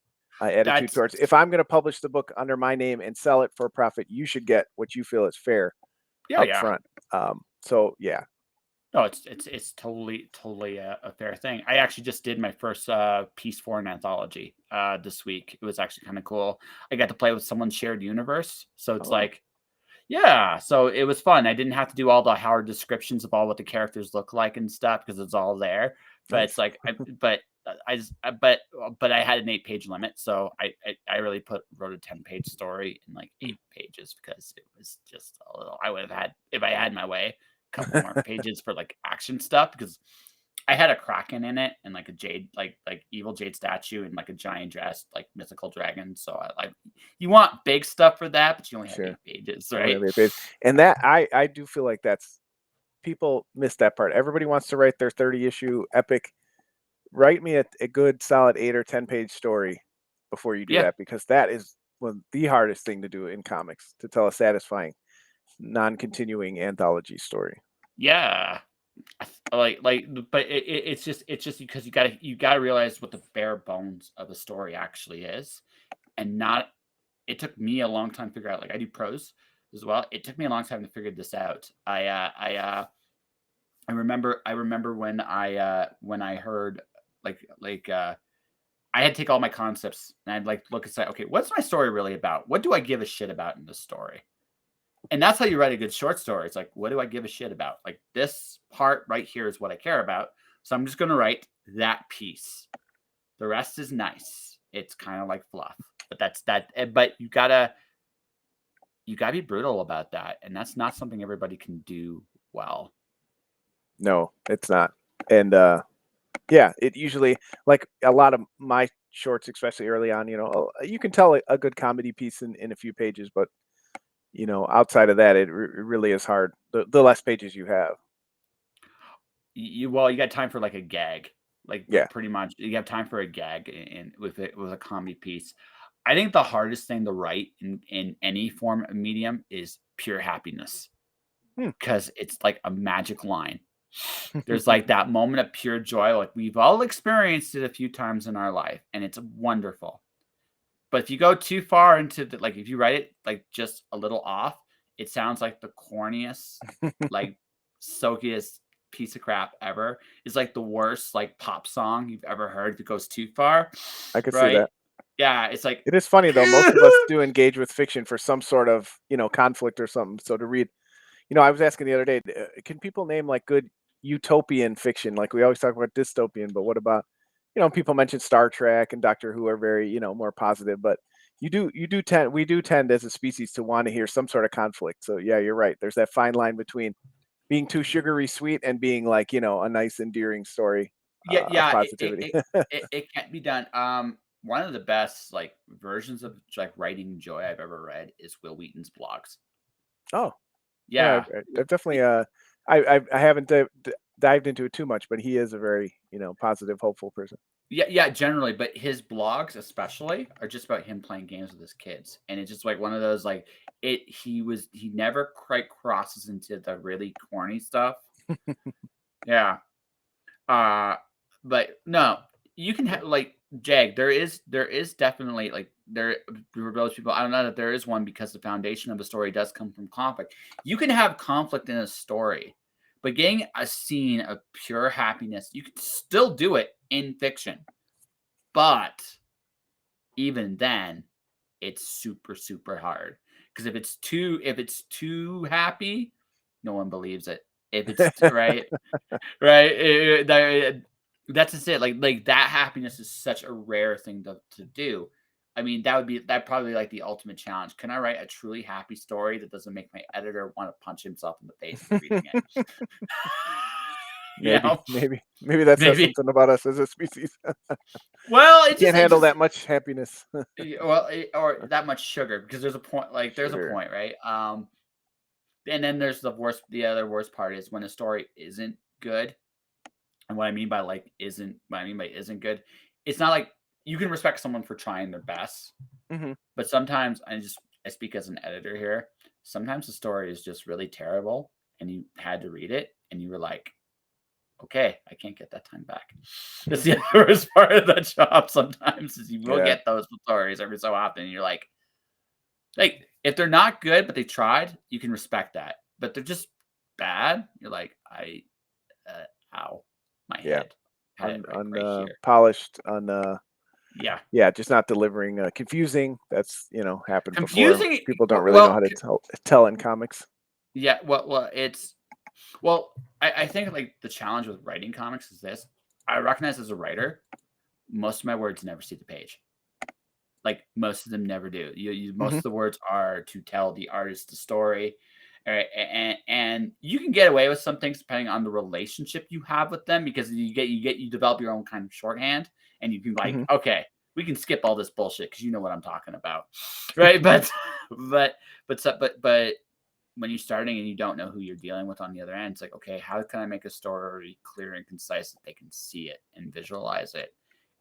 attitude That's towards, if I'm going to publish the book under my name and sell it for a profit, you should get what you feel is fair yeah, up yeah. front. So yeah. No, it's totally a fair thing. I actually just did my first piece for an anthology this week. It was actually kind of cool. I got to play with someone's shared universe, so it's Oh, like, yeah, so it was fun. I didn't have to do all the Howard descriptions of all what the characters look like and stuff because it's all there. But it's nice. like, but I had an 8-page limit, so I really wrote a 10-page story in like 8 pages because it was just a little. I would have had, if I had my way, a couple more pages for like action stuff because I had a kraken in it and like a jade, like evil jade statue and like a giant dressed like mythical dragon. So I like, you want big stuff for that, but you only have Sure. 8 pages, You only right? have 8 pages. And that I do feel like that's, people miss that part. Everybody wants to write their 30 issue epic. Write me a good solid 8 or 10 page story before you do Yeah, that, because that is one the hardest thing to do in comics, to tell a satisfying non-continuing anthology story. yeah. But it's just because you gotta realize what the bare bones of a story actually is, and not. It took me a long time to figure out. Like I do prose as well. It took me a long time to figure this out. I remember when I heard I had to take all my concepts and I'd like look and say, okay, what's my story really about? What do I give a shit about in this story? And that's how you write a good short story. It's like, what do I give a shit about? Like this part right here is what I care about. So I'm just gonna write that piece. The rest is nice. It's kind of like fluff. But that's that. But you gotta be brutal about that. And that's not something everybody can do well. No, it's not. And yeah, it usually, like a lot of my shorts, especially early on, you can tell a good comedy piece in a few pages, but outside of that, it really is hard. The less pages you have. You got time for like a gag. Yeah. Pretty much you have time for a gag with a comedy piece. I think the hardest thing to write in any form of medium is pure happiness. Hmm. 'Cause it's like a magic line. There's like that moment of pure joy, like we've all experienced it a few times in our life, and it's wonderful. But if you go too far into if you write it like just a little off, it sounds like the corniest, like soakiest piece of crap ever. It's like the worst like pop song you've ever heard if it goes too far, I could see right? that. Yeah, it's like It is funny though. Most of us do engage with fiction for some sort of, conflict or something. So to read, I was asking the other day, can people name like good utopian fiction? Like we always talk about dystopian, but what about, people mention Star Trek and Doctor Who are very, more positive, but we do tend as a species to want to hear some sort of conflict. So yeah, you're right. There's that fine line between being too sugary sweet and being like, a nice endearing story Yeah, of yeah, positivity. it can't be done. One of the best, like, versions of, like, writing joy I've ever read is Will Wheaton's blogs. Oh, yeah, Yeah. I've definitely, Y I haven't dived into it too much, but he is a very, positive, hopeful person. yeah, generally, but his blogs especially are just about him playing games with his kids, and it's just, like, one of those, like, he never quite crosses into the really corny stuff. Yeah. Uh, but no, you can have like Jag. There is definitely like there for those people. I don't know that there is one because the foundation of a story does come from conflict. You can have conflict in a story, but getting a scene of pure happiness, you can still do it in fiction. But even then, it's super super hard because if it's too happy, no one believes it. If it's right. Right, that's just it, like, that happiness is such a rare thing to do. I mean, that probably, like, the ultimate challenge. Can I write a truly happy story that doesn't make my editor wanna punch himself in the face for reading it? You Maybe, know? maybe that says Maybe. something about us as a species. Well, We can't handle that much happiness. or that much sugar because there's a Sure. point, right? And then there's the other worst part is when a story isn't good. And what I mean by isn't good, it's not like you can respect someone for trying their best, Hmm. but sometimes I speak as an editor here. Sometimes the story is just really terrible and you had to read it and you were like, okay, I can't get that time back. That's the worst part of the job sometimes is you will Yeah. get those stories every so often. And you're like, if they're not good, but they tried, you can respect that. But they're just bad. You're like, ow, my Yeah. head had it right here. Polished, Yeah, yeah, just not delivering. Confusing. That's happened before. confusing. People don't really know Well, how to tell in comics. yeah. Well, I think like the challenge with writing comics is this. I recognize as a writer, most of my words never see the page. Like most of them never do. Most Hmm. of the words are to tell the artist the story, and you can get away with some things depending on the relationship you have with them because you develop your own kind of shorthand, and you can like, Hmm. okay, we can skip all this bullshit because you know what I'm talking about, right? But but when you're starting and you don't know who you're dealing with on the other end, it's like, okay, how can I make a story clear and concise that they can see it and visualize it?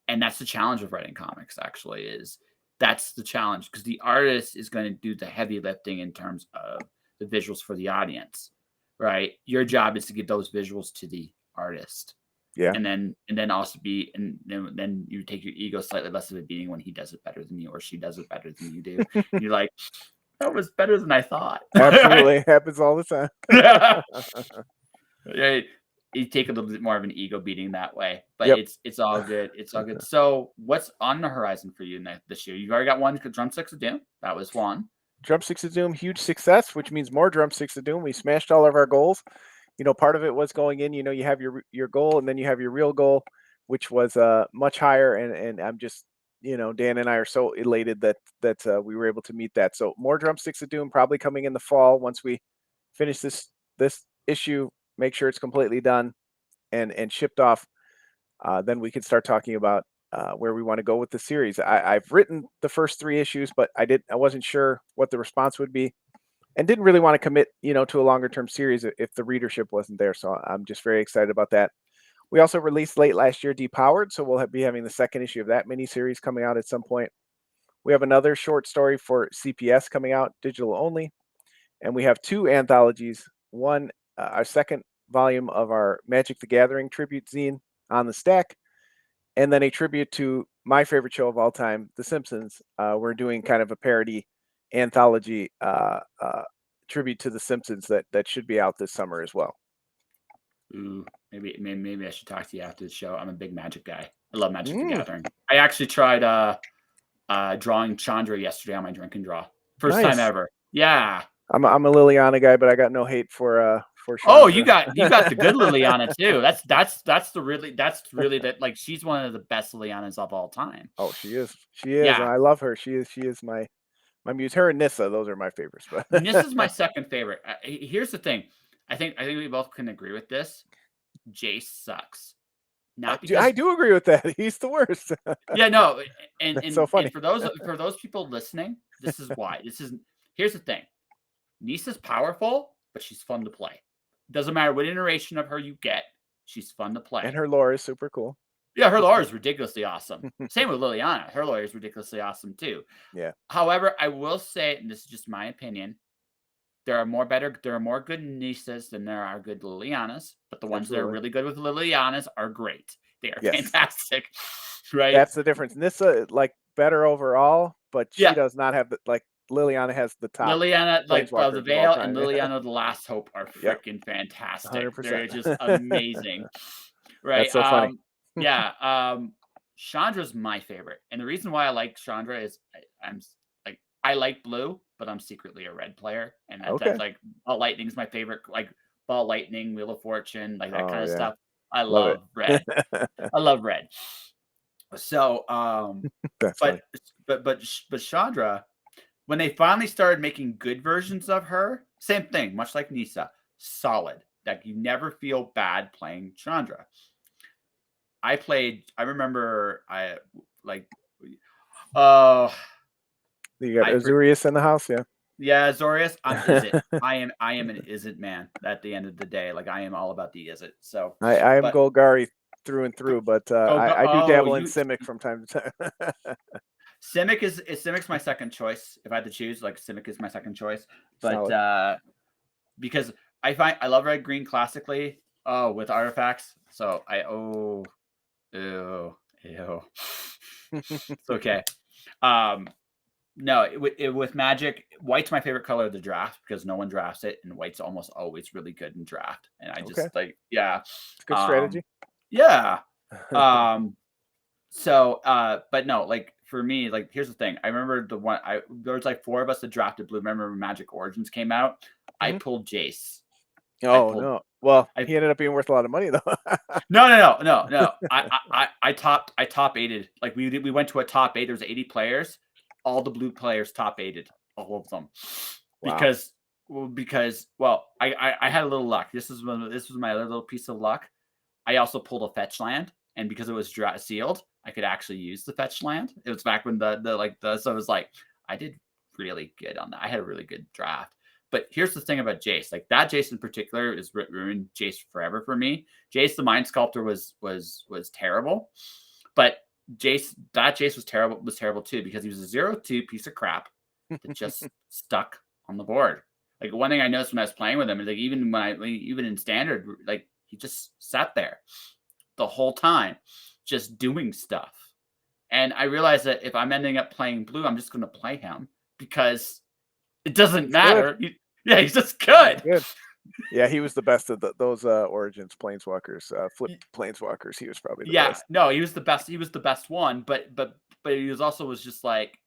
And that's the challenge of writing comics, actually, is that's the challenge because the artist is going to do the heavy lifting in terms of the visuals for the audience, right? Your job is to give those visuals to the artist. Yeah. And then also then you take your ego slightly less of a beating when he does it better than you or she does it better than you do. And you're like, that was better than I thought. Absolutely. Happens all the time. Yeah. Yeah, you take a little bit more of an ego beating that way, but Yep. it's all good. It's all good. So, what's on the horizon for you this year? You've already got one Drumsticks of Doom. That was one. Drumsticks of Doom, huge success, which means more Drumsticks of Doom. We smashed all of our goals. Part of it was going in. You have your goal, and then you have your real goal, which was much higher. And I'm just, Dan and I are so elated that we were able to meet that. So more Drumsticks of Doom probably coming in the fall once we finish this issue, make sure it's completely done and shipped off. Then we can start talking about where we want to go with the series. I've written the first 3 issues, but I wasn't sure what the response would be, and didn't really want to commit, to a longer term series if the readership wasn't there. So I'm just very excited about that. We also released late last year Depowered, so we'll be having the second issue of that miniseries coming out at some point. We have another short story for CPS coming out, digital only, and we have 2 anthologies. One, our second volume of our Magic the Gathering tribute zine on the stack, and then a tribute to my favorite show of all time, The Simpsons. We're doing kind of a parody anthology tribute to The Simpsons that should be out this summer as well. Ooh, maybe I should talk to you after the show. I'm a big Magic guy. I love Magic the Mm, Gathering. I actually tried drawing Chandra yesterday on my drink and draw. First time nice. ever. Yeah. I'm a Liliana guy, but I got no hate for Oh, you Chandra. got the good Liliana too. That's really that, like, she's one of the best Lilianas of all time. Oh, she is. She is, and Yeah. I love her. She is my muse. Her and Nissa, those are my favorites. But This is my second favorite. Here's the thing. I think we both can agree with this. Jace sucks. Not I because do agree with that. He's the worst. yeah, no, and That's so and funny. and for those people listening, this is why. Here's the thing. Nisa's powerful, but she's fun to play. Doesn't matter what iteration of her you get, she's fun to And play. her lore is super cool. Yeah, her lore is ridiculously awesome. Same with Liliana. Her lore is ridiculously awesome too. Yeah. However, I will say, and this is just my opinion, there are more good Nisas than there are good Lilianas, but the ones that are Absolutely. really good with Lilianas are great. They are Yes. fantastic, right? That's the difference. Nissa, like, better overall, but she Yeah, does not have like Liliana has the top Liliana, like, the planeswalkers of all Veil and time. Liliana the Last Hope are Yep. freaking fantastic. 100%. They're just amazing, right? That's so funny. Yeah, Chandra's my favorite, and the reason why I like Chandra is I like blue, but I'm secretly a red player, and that's Okay. like Ball Lightning's my favorite, like Ball Lightning, Wheel of Fortune, like that Oh kind of yeah. stuff. I Love it. love red. I love red. So, That's funny. but Chandra, when they finally started making good versions of her, same thing, much like Nisa, solid. Like you never feel bad playing Chandra. I remember I like uh You got I Azurius in the house, yeah. yeah, Zorius, I'm is it. I am an is it man at the end of the day. Like I am all about the is it. So I am but Golgari through and through, but I do dabble in you Simic from time to time. Simic's my second choice. If I had to choose, like Simic is my second choice. But Solid. because I love red green classically. Oh, with artifacts. So ew. It's okay. No, with Magic, white's my favorite color of the draft because no one drafts it, and white's almost always really good in draft. And I Okay, just yeah, it's good um, strategy. yeah. Um, but no, like for me, like here's the thing. I remember there was like 4 of us that drafted blue. Remember when Magic Origins came out? I Mhm. pulled Jace. I Oh pulled no. Well, I he ended up being worth a lot of money though. no. I top eighted. Like we went to a top 8. There's 80 players. All the blue players top eighted, all of them, Wow. I had a little luck. This was my little piece of luck. I also pulled a fetch land, and because it was sealed, I could actually use the fetch land. It was back when so it was like I did really good on that. I had a really good draft. But here's the thing about Jace. Like that Jace in particular is ruined Jace forever for me. Jace the Mind Sculptor was terrible, but Jace was terrible too because he was a 0/2 piece of crap that just stuck on the board. Like one thing I noticed when I was playing with him is like even in standard, like he just sat there the whole time, just doing stuff. And I realized that if I'm ending up playing blue, I'm just going to play him because it doesn't He's good. matter. Yeah, he's just He's good. good. Yeah, he was the best of those Origins Planeswalkers, flipped Planeswalkers. He was probably the Yeah, best. no, he was the best. He was the best one, but he was just like.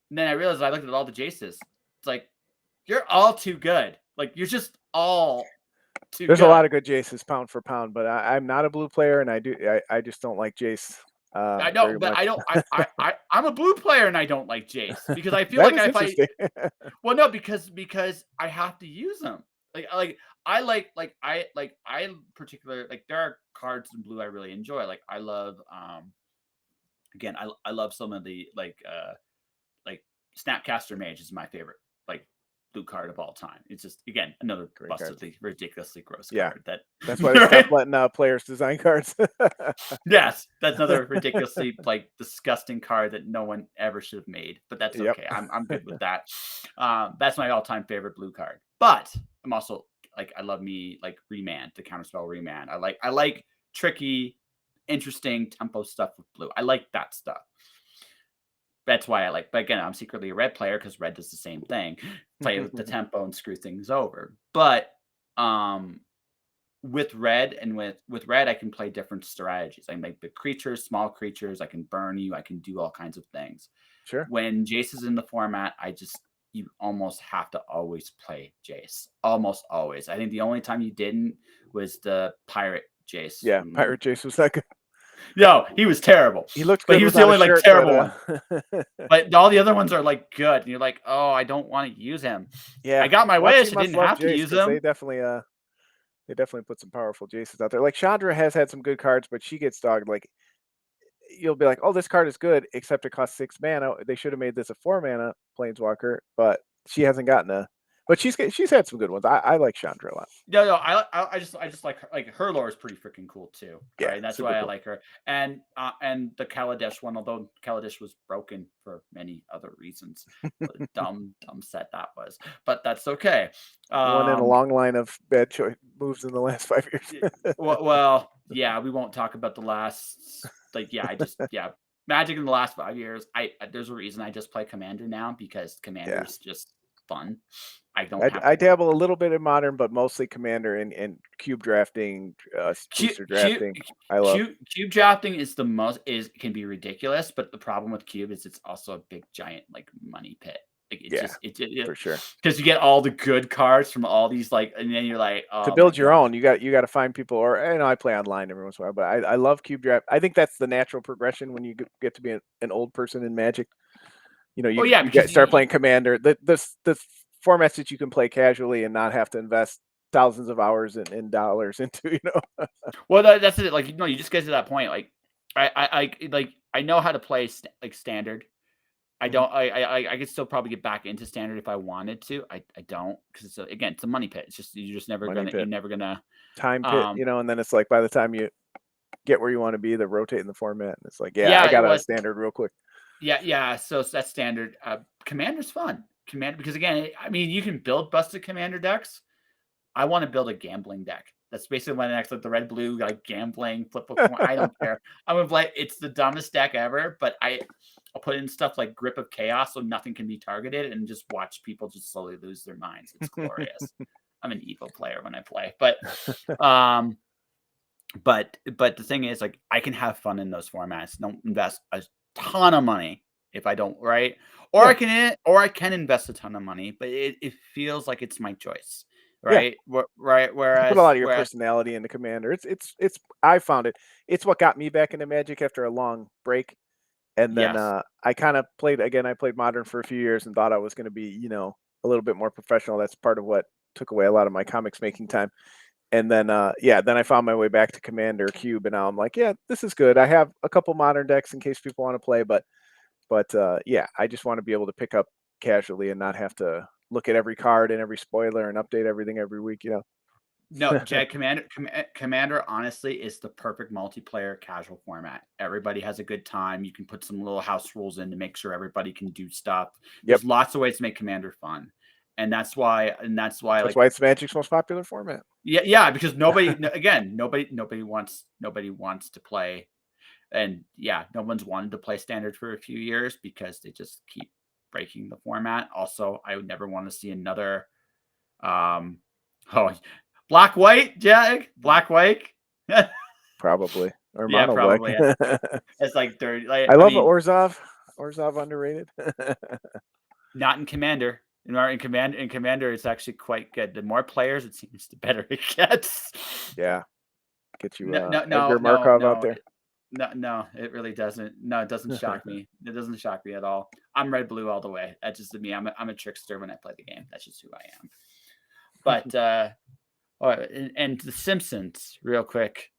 And then I realized I looked at all the Jaces. It's like you're all too good. Like you're just all too There's a lot good. of good Jaces pound for pound, but I'm not a blue player, and I just don't like Jace I know, very but much. I'm a blue player and I don't like Jace because I feel That like is if I interesting. well no because I have to use them. I particular like there are cards in blue I really enjoy. Like I love again I love some of the like Snapcaster Mage is my favorite like blue card of all time. It's just again another Great card. bustedly ridiculously gross Yeah, card that that's why they stopped right. letting players design cards. Yes, that's another ridiculously like disgusting card that no one ever should have made, but that's Yep. okay. I'm good with that. That's my all-time favorite blue card. But I'm also like I love me like Remand, the counterspell Remand. I like tricky, interesting tempo stuff with blue. I like that stuff. That's why I like. But again, I'm secretly a red player because red does the same thing, play with the tempo and screw things over. But um with red and with red, I can play different strategies. I can make big creatures, small creatures. I can burn you. I can do all kinds of things. Sure. When Jace is in the format, you almost have to always play Jace. Almost always. I think the only time you didn't was the pirate Jace Yeah, from. Pirate Jace was that good. No, he was terrible. He looked But good he was the without a only like shirt, but terrible one. But all the other ones are like good. And you're like, oh, I don't want to use him. I yeah, got my Watchy wish. I must didn't love have to Jace use because him. they definitely put some powerful Jaces out there. Like Chandra has had some good cards, but she gets dogged. Like you'll be like, oh, this card is good, except it costs 6 mana. They should have made this a 4 mana Planeswalker, but she hasn't gotten a. But she's had some good ones. I like Chandra a lot. No. I just like her lore is pretty freaking cool too. Yeah, Right, that's super why I cool. like her. And the Kaladesh one, although Kaladesh was broken for many other reasons, what a dumb set that was. But that's okay. One in a Um, long line of bad choice moves in the last 5 years. yeah, we won't talk about the last. Like, yeah, Magic in the last 5 years. There's a reason I just play Commander now because Yeah. Commander's just fun. I don't I, have to I worry. dabble a little bit in modern, but mostly Commander and cube drafting, Cube, booster cube, drafting. I love. cube drafting is the most is can be ridiculous, but the problem with cube is it's also a big giant like money pit. Like Yeah, it for sure. because you get all the good cards from all these like, and then you're like, To oh my build your gosh, own, you got to find people, or I play online every once in a while, but I love cube draft. I think that's the natural progression when you get to be an old person in Magic. oh You yeah, you get because start playing Commander. The formats that you can play casually and not have to invest thousands of hours in dollars into. well that's it. Like you just get to that point. Like I know how to play like standard. I Mhm. don't. I could still probably get back into standard if I wanted to. I don't because again it's a money pit. It's just you're just never Money gonna you're pit, never gonna. time pit, Um, and then it's like by the time you get where you want to be, they're rotating the format, and it's like, yeah, I yeah, it got out of was. standard real quick. Yeah. So that's standard. Commander's fun. Commander because again, I mean, you can build busted commander decks. I want to build a gambling deck. That's basically my next, like the red blue, like gambling flip book. I don't care. I'm gonna play. It's the dumbest deck ever, but I'll put in stuff like Grip of Chaos so nothing can be targeted, and just watch people just slowly lose their minds. It's glorious. I'm an evil player when I play, but the thing is, like, I can have fun in those formats. Don't invest a ton of money if I don't, right? Or Yeah. I can invest a ton of money, but it feels like it's my choice, Yeah. right? Right. You put a lot of your Whereas, personality into Commander. It's I found it. It's what got me back into Magic after a long break. And then yes, I kind of played again. I played Modern for a few years and thought I was going to be, a little bit more professional. That's part of what took away a lot of my comics making time. And then then I found my way back to Commander Cube, and now I'm like, yeah, this is good. I have a couple Modern decks in case people want to play, but yeah, I just want to be able to pick up casually and not have to look at every card and every spoiler and update everything every week. no, Jay, Commander honestly is the perfect multiplayer casual format. Everybody has a good time. You can put some little house rules in to make sure everybody can do stuff. Yep, There's lots of ways to make Commander fun. And that's why that's like, why it's Magic's most popular format. yeah, because nobody wants to play. And yeah, no one's wanted to play standard for a few years because they just keep breaking the format. Also, I would never want to see another um oh, black white, Jack, black white. Probably, or Yeah, mono black. probably. It's like third. Like, I I love mean, Orzhov. Orzhov underrated. not in Commander. In Commander, it's actually quite good. The more players, it seems, the better it gets. Yeah, get you No, no, no, Edgar no, Markov out no. there. No, it really doesn't. No, it doesn't shock me. It doesn't shock me at all. I'm red blue all the way. That's just me. I'm a trickster when I play the game. That's just who I am. But all right, and The Simpsons, real quick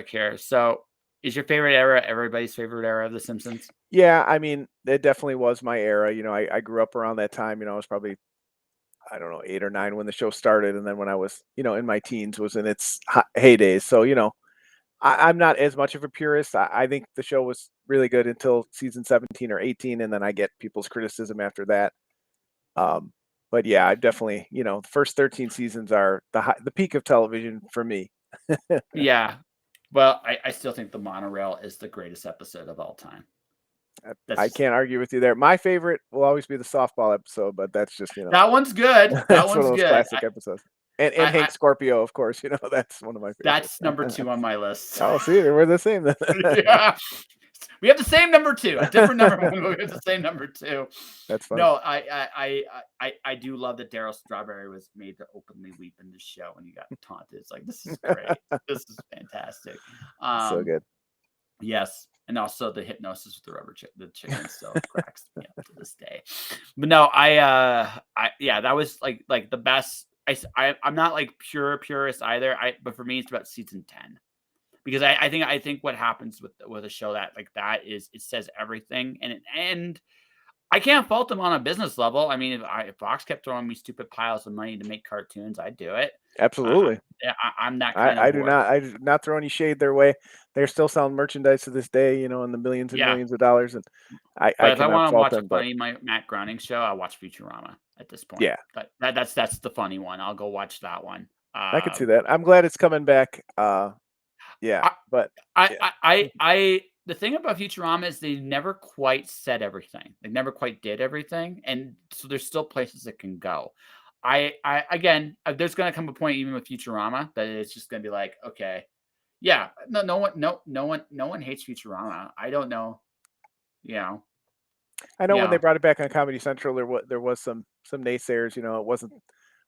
here. So, is your favorite era everybody's favorite era of The Simpsons? Yeah, I mean, it definitely was my era. I grew up around that time. I was probably, I don't know, 8 or 9 when the show started, and then when I was, in my teens was in its heydays. So, I'm not as much of a purist. I think the show was really good until season 17 or 18, and then I get people's criticism after that. Um, but yeah, I definitely, the first 13 seasons are the peak of television for me. Yeah. Well, I still think the monorail is the greatest episode of all time. That's I just can't argue with you there. My favorite will always be the softball episode, but that's just, that one's good. That that's one one's of those good. classic episodes. And I Hank Scorpio, of course, that's one of my That's number favorites. 2 on my list. Oh, see, we're the same then. Yeah. We have the same number 2, a different number 1, but we have the same number 2. That's funny. No, I do love that Daryl Strawberry was made to openly weep in the show when he got taunted. It's like, this is great. This is fantastic. So good. Yes, and also the hypnosis with the chicken still cracks me up to this day. But no, yeah, that was like the best. I'm not like purist either. But for me, it's about season 10. Because I think what happens with a show that like that is it says everything, and I can't fault them on a business level. I mean, if Fox kept throwing me stupid piles of money to make cartoons, I'd do it. Absolutely. I'm that kind of I do not throw any shade their way. They're still selling merchandise to this day, in the millions and yeah. millions of dollars, and I But if I cannot want to fault watch a them. But funny Matt Groening show, I'll watch Futurama at this point. yeah, But that's the funny one. I'll go watch that one. I can see that. I'm glad it's coming back. Yeah, but The thing about Futurama is they never quite said everything. They never quite did everything, and so there's still places it can go. Again, there's going to come a point even with Futurama that it's just going to be like, okay, yeah, no one hates Futurama. I don't know, I know when they yeah, brought it back on Comedy Central, there was some naysayers. It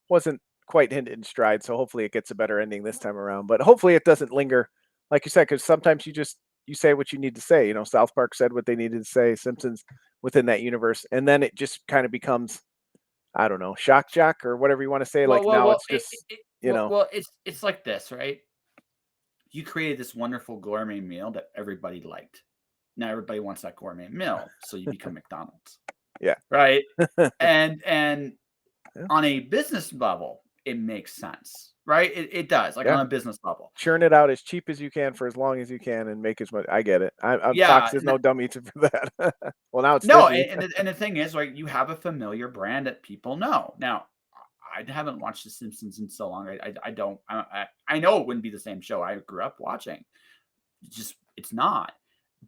wasn't quite hit in stride. So hopefully it gets a better ending this time around. But hopefully it doesn't linger, like you said, because sometimes you say what you need to say. South Park said what they needed to say. Simpsons within that universe, and then it just kind of becomes, I don't know, shock jock or whatever you want to say. Like now it's just it's like this, right? You created this wonderful gourmet meal that everybody liked. Now everybody wants that gourmet meal, so you become McDonald's. Yeah. Right. And yeah. On a business level, it makes sense, right? It does, like on a business level. Churn it out as cheap as you can for as long as you can and make as much. I get it. Fox is no dummy for that. Well, now it's no, Disney. and the thing is, like, you have a familiar brand that people know. Now, I haven't watched The Simpsons in so long. I don't. I know it wouldn't be the same show I grew up watching. It's not.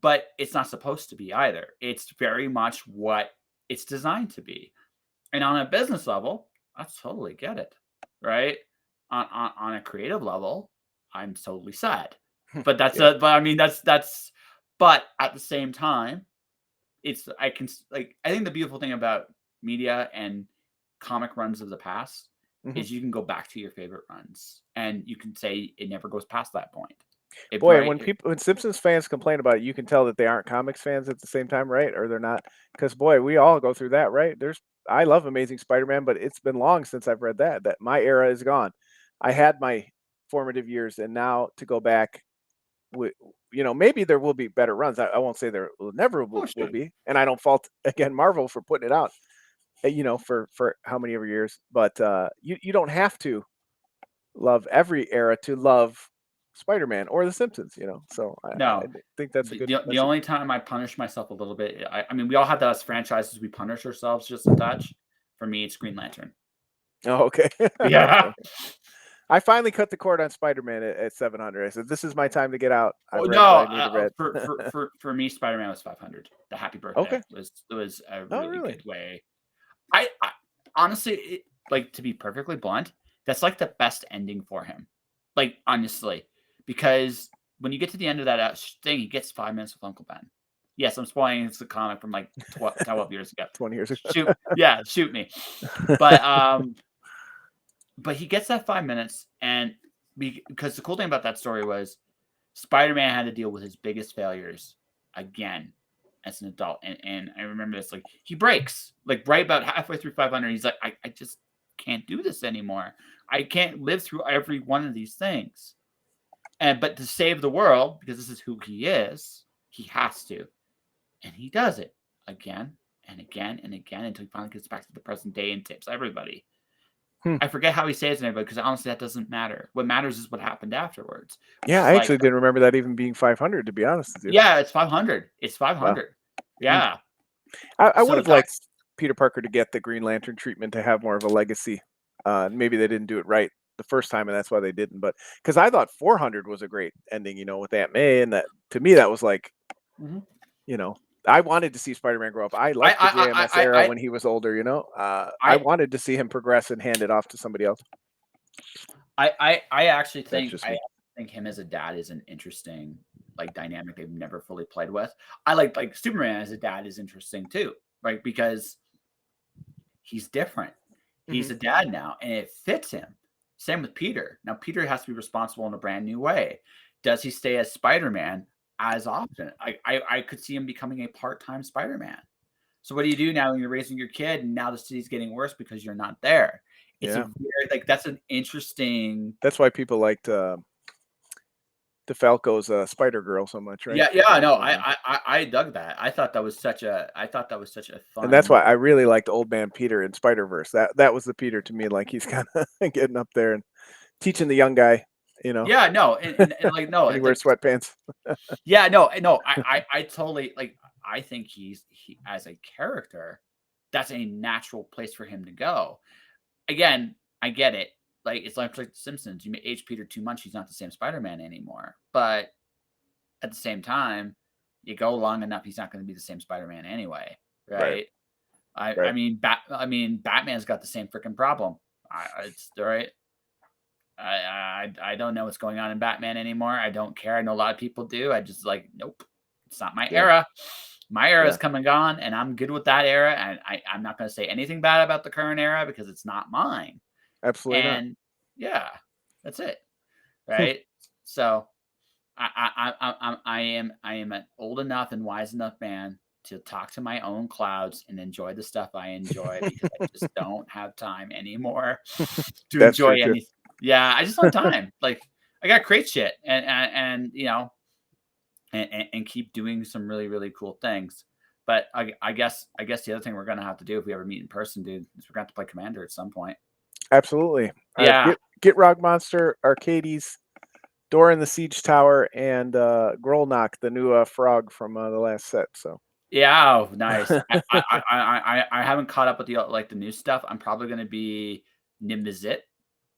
But it's not supposed to be either. It's very much what it's designed to be. And on a business level, I totally get it, right? On a creative level, I'm totally sad. But that's Yeah. but I mean that's but at the same time, it's I can like I think the beautiful thing about media and comic runs of the past Mhm. is you can go back to your favorite runs and you can say it never goes past that point. It Boy, right when Simpsons fans complain about it, you can tell that they aren't comics fans at the same time, right? Or they're not, because boy, we all go through that, right? I love Amazing Spider-Man, but it's been long since I've read that. That my era is gone. I had my formative years, and now to go back, wi- maybe there will be better runs. I won't say there will never oh will shit. be, and I don't fault again Marvel for putting it out, for how many ever years. But you don't have to love every era to love Spider-Man or The Simpsons, So I No. think that's a good The that's a only time I punish myself a little bit, I mean, we all have that as franchises, we punish ourselves just a touch. For me, it's Green Lantern. Oh, okay. Yeah. Okay. I finally cut the cord on Spider-Man at 700. I said, "This is my time to get out. Oh, I've read what no, I need to read." for me, Spider-Man was 500. The Happy Birthday Okay. was a Oh, really really? good way. I honestly, like, to be perfectly blunt, that's, like, the best ending for him. Like, honestly, because when you get to the end of that, thing, he gets 5 minutes with Uncle Ben. Yes, I'm spoiling it's a comic from, like, 12 years ago. 20 years ago. Shoot me. But, but he gets that 5 minutes, and because the cool thing about that story was Spider-Man had to deal with his biggest failures again as an adult. And I remember this, like, he breaks, like, right about halfway through 500. He's like, I just can't do this anymore. I can't live through every one of these things. But to save the world, because this is who he is, he has to. And he does it again and again and again until he finally gets back to the present day and tips everybody. Hmm. I forget how he saves everybody because honestly, that doesn't matter. What matters is what happened afterwards, which Yeah, is I like, actually didn't remember that even being 500, to be honest with you. yeah, it's 500. It's Wow. 500. Hmm. Yeah. I would So have that liked Peter Parker to get the Green Lantern treatment to have more of a legacy. Maybe they didn't do it right the first time, and that's why they didn't. But because I thought 400 was a great ending, with Aunt May, and that to me that was like, Mhm. you know, I wanted to see Spider-Man grow up. I I liked the JMS I era I I when he was older. I I wanted to see him progress and hand it off to somebody else. I actually That's just me. think him as a dad is an interesting, like, dynamic they've never fully played with. I like Superman as a dad is interesting too, right? Because he's different. Hmm. He's a dad now, and it fits him. Same with Peter. Now Peter has to be responsible in a brand new way. Does he stay as Spider-Man as often? I could see him becoming a part-time Spider-Man. So what do you do now when you're raising your kid and now the city's getting worse because you're not there? It's a Yeah, weird, like, that's an interesting. that's why people liked DeFalco's Spider Girl so much, right? Yeah, no, And, I dug that. I thought that was such a and that's why fun. I really liked Old Man Peter in Spider Verse. That was the Peter to me. Like he's kind of getting up there and teaching the young guy, Yeah, no, and like, no, and he wears sweatpants. yeah, no, no, I totally, like, I think he as a character, that's a natural place for him to go. Again, I get it. Like, it's like The Simpsons. You may age Peter too much, he's not the same Spider-Man anymore. But at the same time, you go long enough, he's not going to be the same Spider-Man anyway, Right, right? right. I mean, Batman's got the same freaking problem. It's right. I don't know what's going on in Batman anymore. I don't care. I know a lot of people do. I just, like, nope, it's not my Yeah, era. My era is yeah. come and gone, and I'm good with that era. And I'm not going to say anything bad about the current era because it's not mine. Absolutely not. And yeah, that's it, right? So I am an old enough and wise enough man to talk to my own clouds and enjoy the stuff I enjoy because I just don't have time anymore to That's true enjoy too. anything. Yeah, I just don't have time. Like, I got great shit and and keep doing some really really cool things. But I guess the other thing we're gonna have to do if we ever meet in person, dude, is we're gonna have to play Commander at some point. Absolutely. I have Yeah, Get Rock Monster, Arcades, Door in the Siege Tower, and Grolnok, the new frog from the last set. So yeah, oh, nice. I haven't caught up with the, like, the new stuff. I'm probably gonna be Nimzit.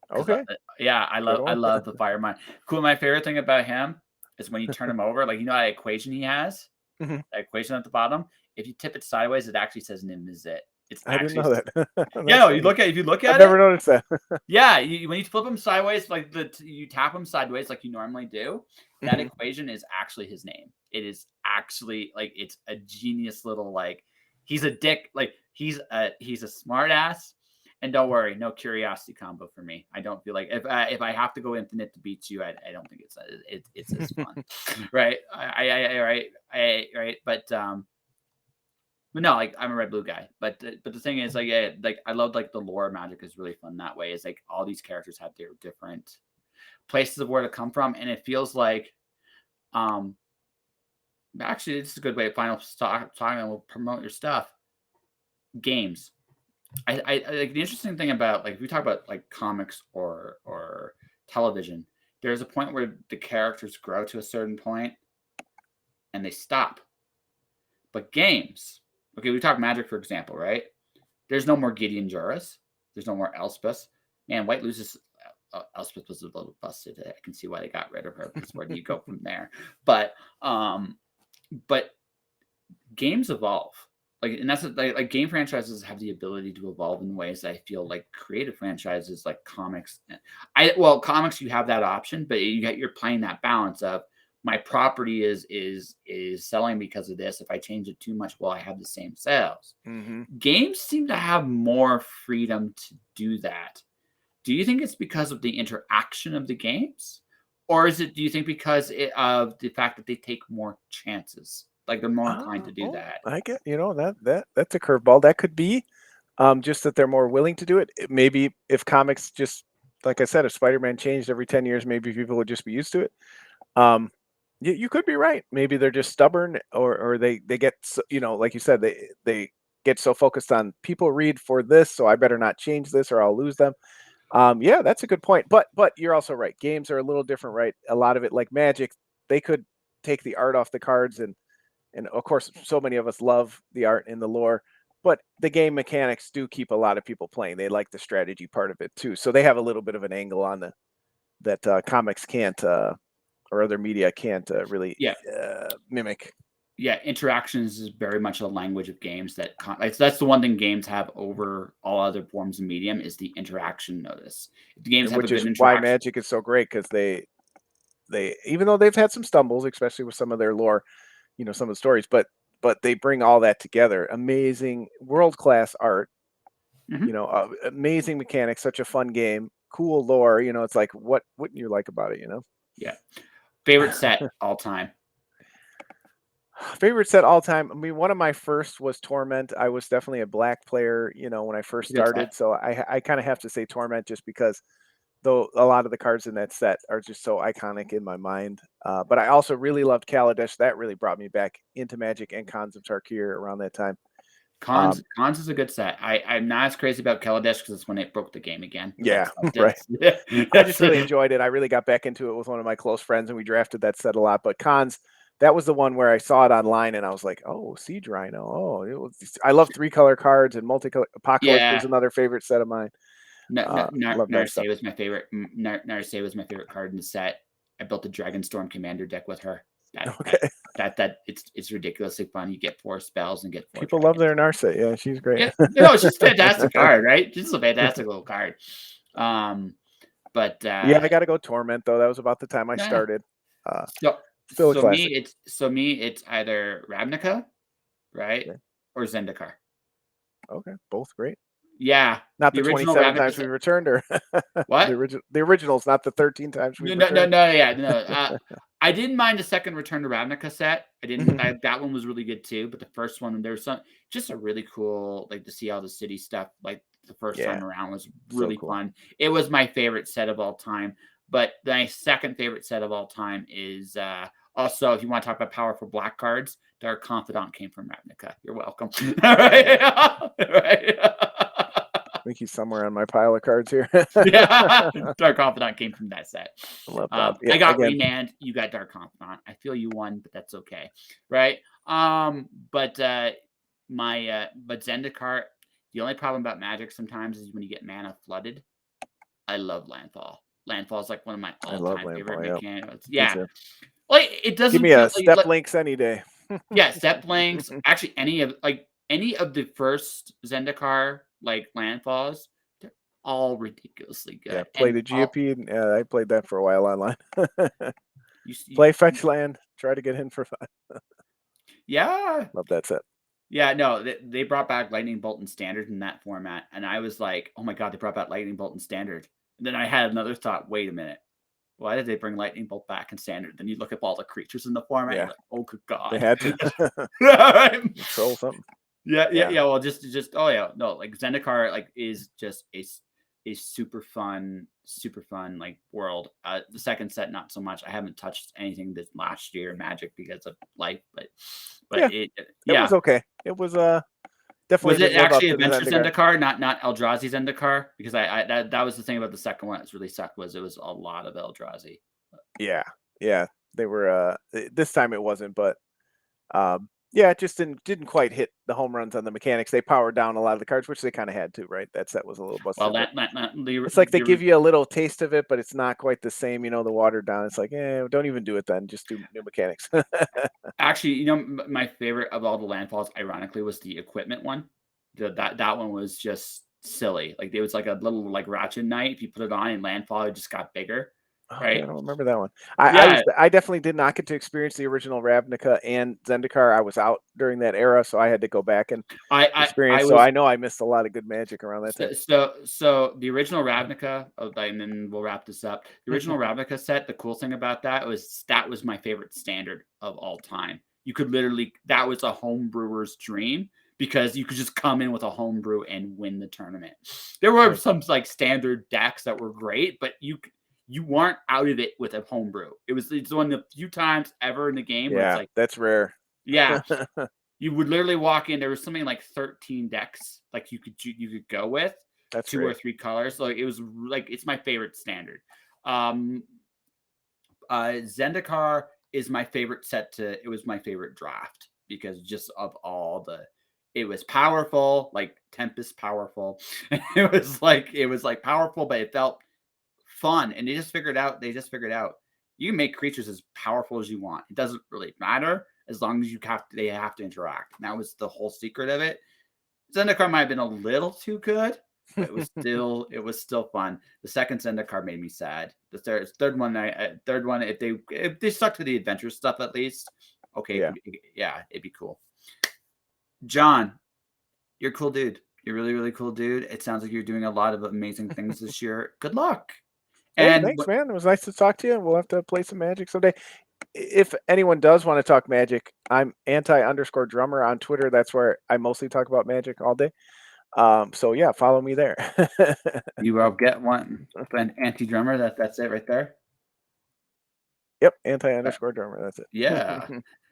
Because Okay, yeah, good I one. love the fire mine. Cool. My favorite thing about him is when you turn him over, like that equation he has, Mhm. that equation at the bottom. If you tip it sideways, it actually says Nimzit. It's I didn't actually know that. yeah. That's No, you funny. look at if you look I've at never it, noticed that. yeah. When you flip him sideways, like you tap him sideways like you normally do, that Mhm. equation is actually his name. It is actually like it's a genius little like he's a dick like he's a smart ass. And don't worry, no curiosity combo for me. I don't feel like if I have to go infinite to beat you, I don't think it's as fun, right? Right, but no, like I'm a red blue guy. But the thing is, like yeah, like I love like the lore of Magic is really fun that way. Is like all these characters have their different places of where to come from, and it feels like um actually this is a good way to final talking and we'll promote your stuff. Games. I like the interesting thing about like if we talk about like comics or television, there's a point where the characters grow to a certain point and they stop. But games, okay, we talk Magic for example, right? There's no more Gideon Juras. There's no more Elspeth. Man, White loses. Elspeth was a little busted. I can see why they got rid of her because where do you go from there? But um, but games evolve. And that's like game franchises have the ability to evolve in ways that I feel like creative franchises like comics. Comics you have that option, but you're playing that balance of my property is selling because of this. If I change it too much, I have the same sales. Mhm. Games seem to have more freedom to do that. Do you think it's because of the interaction of the games? Or do you think because of the fact that they take more chances? Like they're more inclined to do Oh, that. I get that's a curveball. That could be, just that they're more willing to do it. Maybe if comics just like I said, if Spider-Man changed every 10 years, maybe people would just be used to it. Um, you could be right. Maybe they're just stubborn, or they get like you said, they get so focused on people read for this, so I better not change this or I'll lose them. Yeah, that's a good point. But you're also right. Games are a little different, right? A lot of it, like Magic, they could take the art off the cards, and of course, so many of us love the art and the lore. But the game mechanics do keep a lot of people playing. They like the strategy part of it too, so they have a little bit of an angle on the that comics can't or other media can't really Yeah. mimic. Yeah, interactions is very much a language of games that's the one thing games have over all other forms of medium is the interaction notice. If the games have a Which good is why interaction. Magic is so great because they even though they've had some stumbles, especially with some of their lore, some of the stories, but they bring all that together. Amazing, world class art, Mhm. amazing mechanics, such a fun game, cool lore. It's like what wouldn't you like about it? Yeah. Favorite set all time. Favorite set all time. I mean, one of my first was Torment. I was definitely a black player, when I first It's a good set. started. So I kind of have to say Torment just because though a lot of the cards in that set are just so iconic in my mind. But I also really loved Kaladesh. That really brought me back into Magic and Cons of Tarkir around that time. Cons is a good set. I'm not as crazy about Kaladesh because it's when it broke the game again. Yeah, right. That's I just that's really enjoyed it. I really got back into it with one of my close friends, and we drafted that set a lot. But Cons, that was the one where I saw it online, and I was like, "Oh, Siege Rhino! Oh, I love 3-color cards and multicolor. Apocalypse was yeah. another favorite set of mine. Love that stuff. Narset was my favorite. Narset was my favorite card in the set. I built a Dragonstorm Commander deck with her. That that Okay, it's ridiculously fun. You get 4 spells and get 4 people love dragons. their Narset. Yeah, she's great. Yeah, it's just a fantastic card, right? Just a fantastic little card. Um, but Yeah, I got to go Torment though. That was about the time I nah. started. Uh, So Still a classic. me it's either Ravnica, right, Okay, or Zendikar. okay, both great. Yeah, Not the the original 27 Ravnica times we set. returned, or What? the originals, not the 13 times No, we've no, no, returned. no, yeah, no. I didn't mind the second Return to Ravnica set. I didn't. Mhm. That one was really good too. But the first one, there was some just a really cool, like to see all the city stuff. Like the first Yeah, time around was so really cool. fun. It was my favorite set of all time. But my second favorite set of all time is also if you want to talk about powerful black cards, Dark Confidant came from Ravnica. You're welcome. All Yeah, right, right. I think he's somewhere on my pile of cards here. Yeah, Dark Confidant came from that set. I love that. Yeah, I got again, Remand. You got Dark Confidant. I feel you won, but that's okay, right? But but Zendikar. The only problem about Magic sometimes is when you get mana flooded. I love Landfall. Landfall is like one of my I love all-time favorite Landfall. Yep. mechanics. Me Yeah, too. like it Give doesn't me feel a step links any day. yeah, step links. Actually, any of the first Zendikar like landfalls, they're all ridiculously Yeah, good. play And the all GOP. I played that for a while online. you see, Play fetch land. Try to get in for fun. yeah, Love that set. yeah. No, they brought back Lightning Bolt and Standard in that format, and I was like, oh my god, they brought back Lightning Bolt and Standard. And then I had another thought. Wait a minute. Why did they bring Lightning Bolt back in Standard? Then you look up all the creatures in the format. You're Yeah, like, oh good they god. had to troll something. Yeah, yeah, Yeah, yeah. Well, just oh yeah, no, like Zendikar like is just a super fun like world. The second set not so much. I haven't touched anything this last year Magic because of life, but yeah. it It was yeah. okay. It was definitely Was it didn't live up actually to the Adventure Zendikar. Zendikar, not Eldrazi Zendikar? Because I that was the thing about the second one that's really sucked was it was a lot of Eldrazi. Yeah, yeah. They were. This time it wasn't, but yeah, it just didn't quite hit the home runs on the mechanics. They powered down a lot of the cards, which they kind of had to, right? That set was a little Well, busted, but it's like they give the you a little taste of it, but it's not quite the same. The watered down. It's like, don't even do it then. Just do new mechanics. actually, my favorite of all the landfalls, ironically, was the equipment one. That one was just silly. Like it was like a little like ratchet knight. If you put it on in landfall, it just got bigger, Okay, I right? don't remember that one. I definitely did not get to experience the original Ravnica and Zendikar. I was out during that era, so I had to go back and I experience. So was I know I missed a lot of good Magic around that time. so the original Ravnica, and then we'll wrap this up. The original Ravnica set. The cool thing about that was my favorite standard of all time. You could literally that was a home brewer's dream because you could just come in with a home brew and win the tournament. There were Right. some like standard decks that were great, but you weren't out of it with a home brew. It's one of the few times ever in the game where it's Yeah, like, that's rare. yeah, you would literally walk in. There was something like 13 decks like you could go with That's two or great. three colors. So it was like it's my favorite standard. Um, Zendikar is my favorite set to. It was my favorite draft because just of all the, it was powerful, like Tempest powerful. It was like powerful, but it felt fun. And they just figured out you can make creatures as powerful as you want. It doesn't really matter as long as they have to interact. And that was the whole secret of it. Zendikar might have been a little too good, but it was still fun. The second Zendikar made me sad. The third one, if they stuck to the adventure stuff at least, okay, Yeah. yeah, it'd be cool. John, you're a cool dude. You're really, really cool dude. It sounds like you're doing a lot of amazing things this year. Good luck. Hey, And thanks, man. It was nice to talk to you. We'll have to play some Magic someday. If anyone does want to talk Magic, I'm anti_drummer on Twitter. That's where I mostly talk about Magic all day. So yeah, follow me there. you will get one an anti drummer. That's it right there. Yep, Uh, anti_drummer. That's it. yeah.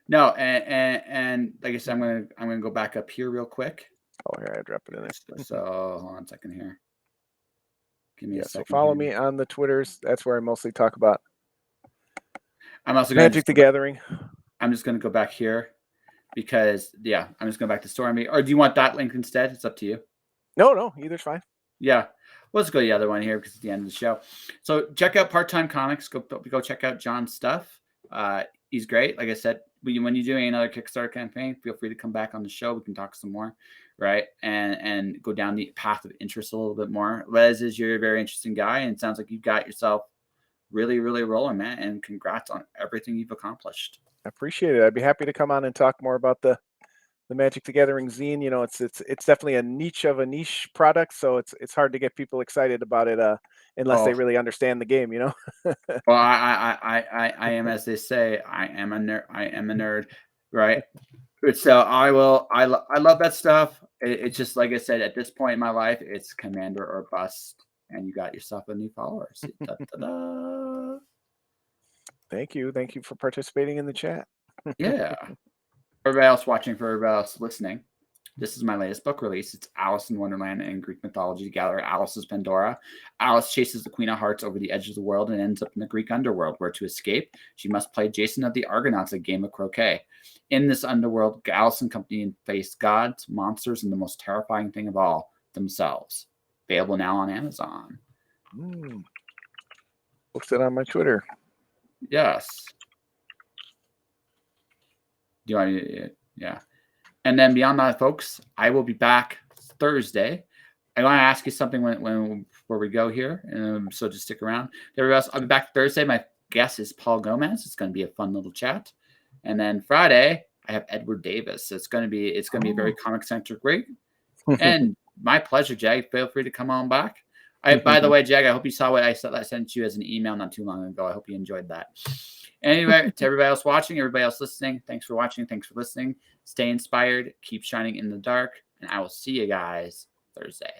No, and like I said, I'm gonna go back up here real quick. Oh, here I drop it in there. So hold on a second here. Give me Yeah, a so second follow here. me on the Twitters. That's where I mostly talk about I'm also gonna Magic the Gathering. I'm just gonna go back here because yeah, I'm just going back to Stormy. Or do you want that link instead? It's up to you. No, either's fine. Yeah. Let's go to the other one here because it's the end of the show. So check out Part Time Comics. Go check out John's stuff. He's great. Like I said, when you're doing another Kickstarter campaign, feel free to come back on the show. We can talk some more, right? And go down the path of interest a little bit more. Les you're a very interesting guy, and it sounds like you've got yourself really, really rolling, man. And congrats on everything you've accomplished. I appreciate it. I'd be happy to come on and talk more about the Magic the Gathering zine. It's definitely a niche of a niche product, so it's hard to get people excited about it unless they Oh, really understand the game. well, I am, as they say, I am a nerd. I am a nerd, right? So I love that stuff. It's just like I said, at this point in my life, it's commander or bust, and you got yourself a new follower. Da-da-da. Thank you for participating in the chat. Yeah. For everybody else watching, for everybody else listening, this is my latest book release. It's Alice in Wonderland and Greek mythology together. Alice's Pandora. Alice chases the Queen of Hearts over the edge of the world and ends up in the Greek underworld, where to escape, she must play Jason of the Argonauts a game of croquet. In this underworld, Alice and company face gods, monsters, and the most terrifying thing of all, themselves. Available now on Amazon. Post it on my Twitter. Yes. Do you want to? Yeah. And then beyond that, folks, I will be back Thursday. I want to ask you something before we go here, so just stick around. Everybody else, I'll be back Thursday. My guest is Paul Gomez. It's going to be a fun little chat. And then Friday, I have Edward Davis. So it's going to be a very comic centric week. And my pleasure, Jag. Feel free to come on back. By the way, Jag, I hope you saw what I sent you as an email not too long ago. I hope you enjoyed that. Anyway, to everybody else watching, everybody else listening, thanks for watching. Thanks for listening. Stay inspired. Keep shining in the dark. And I will see you guys Thursday.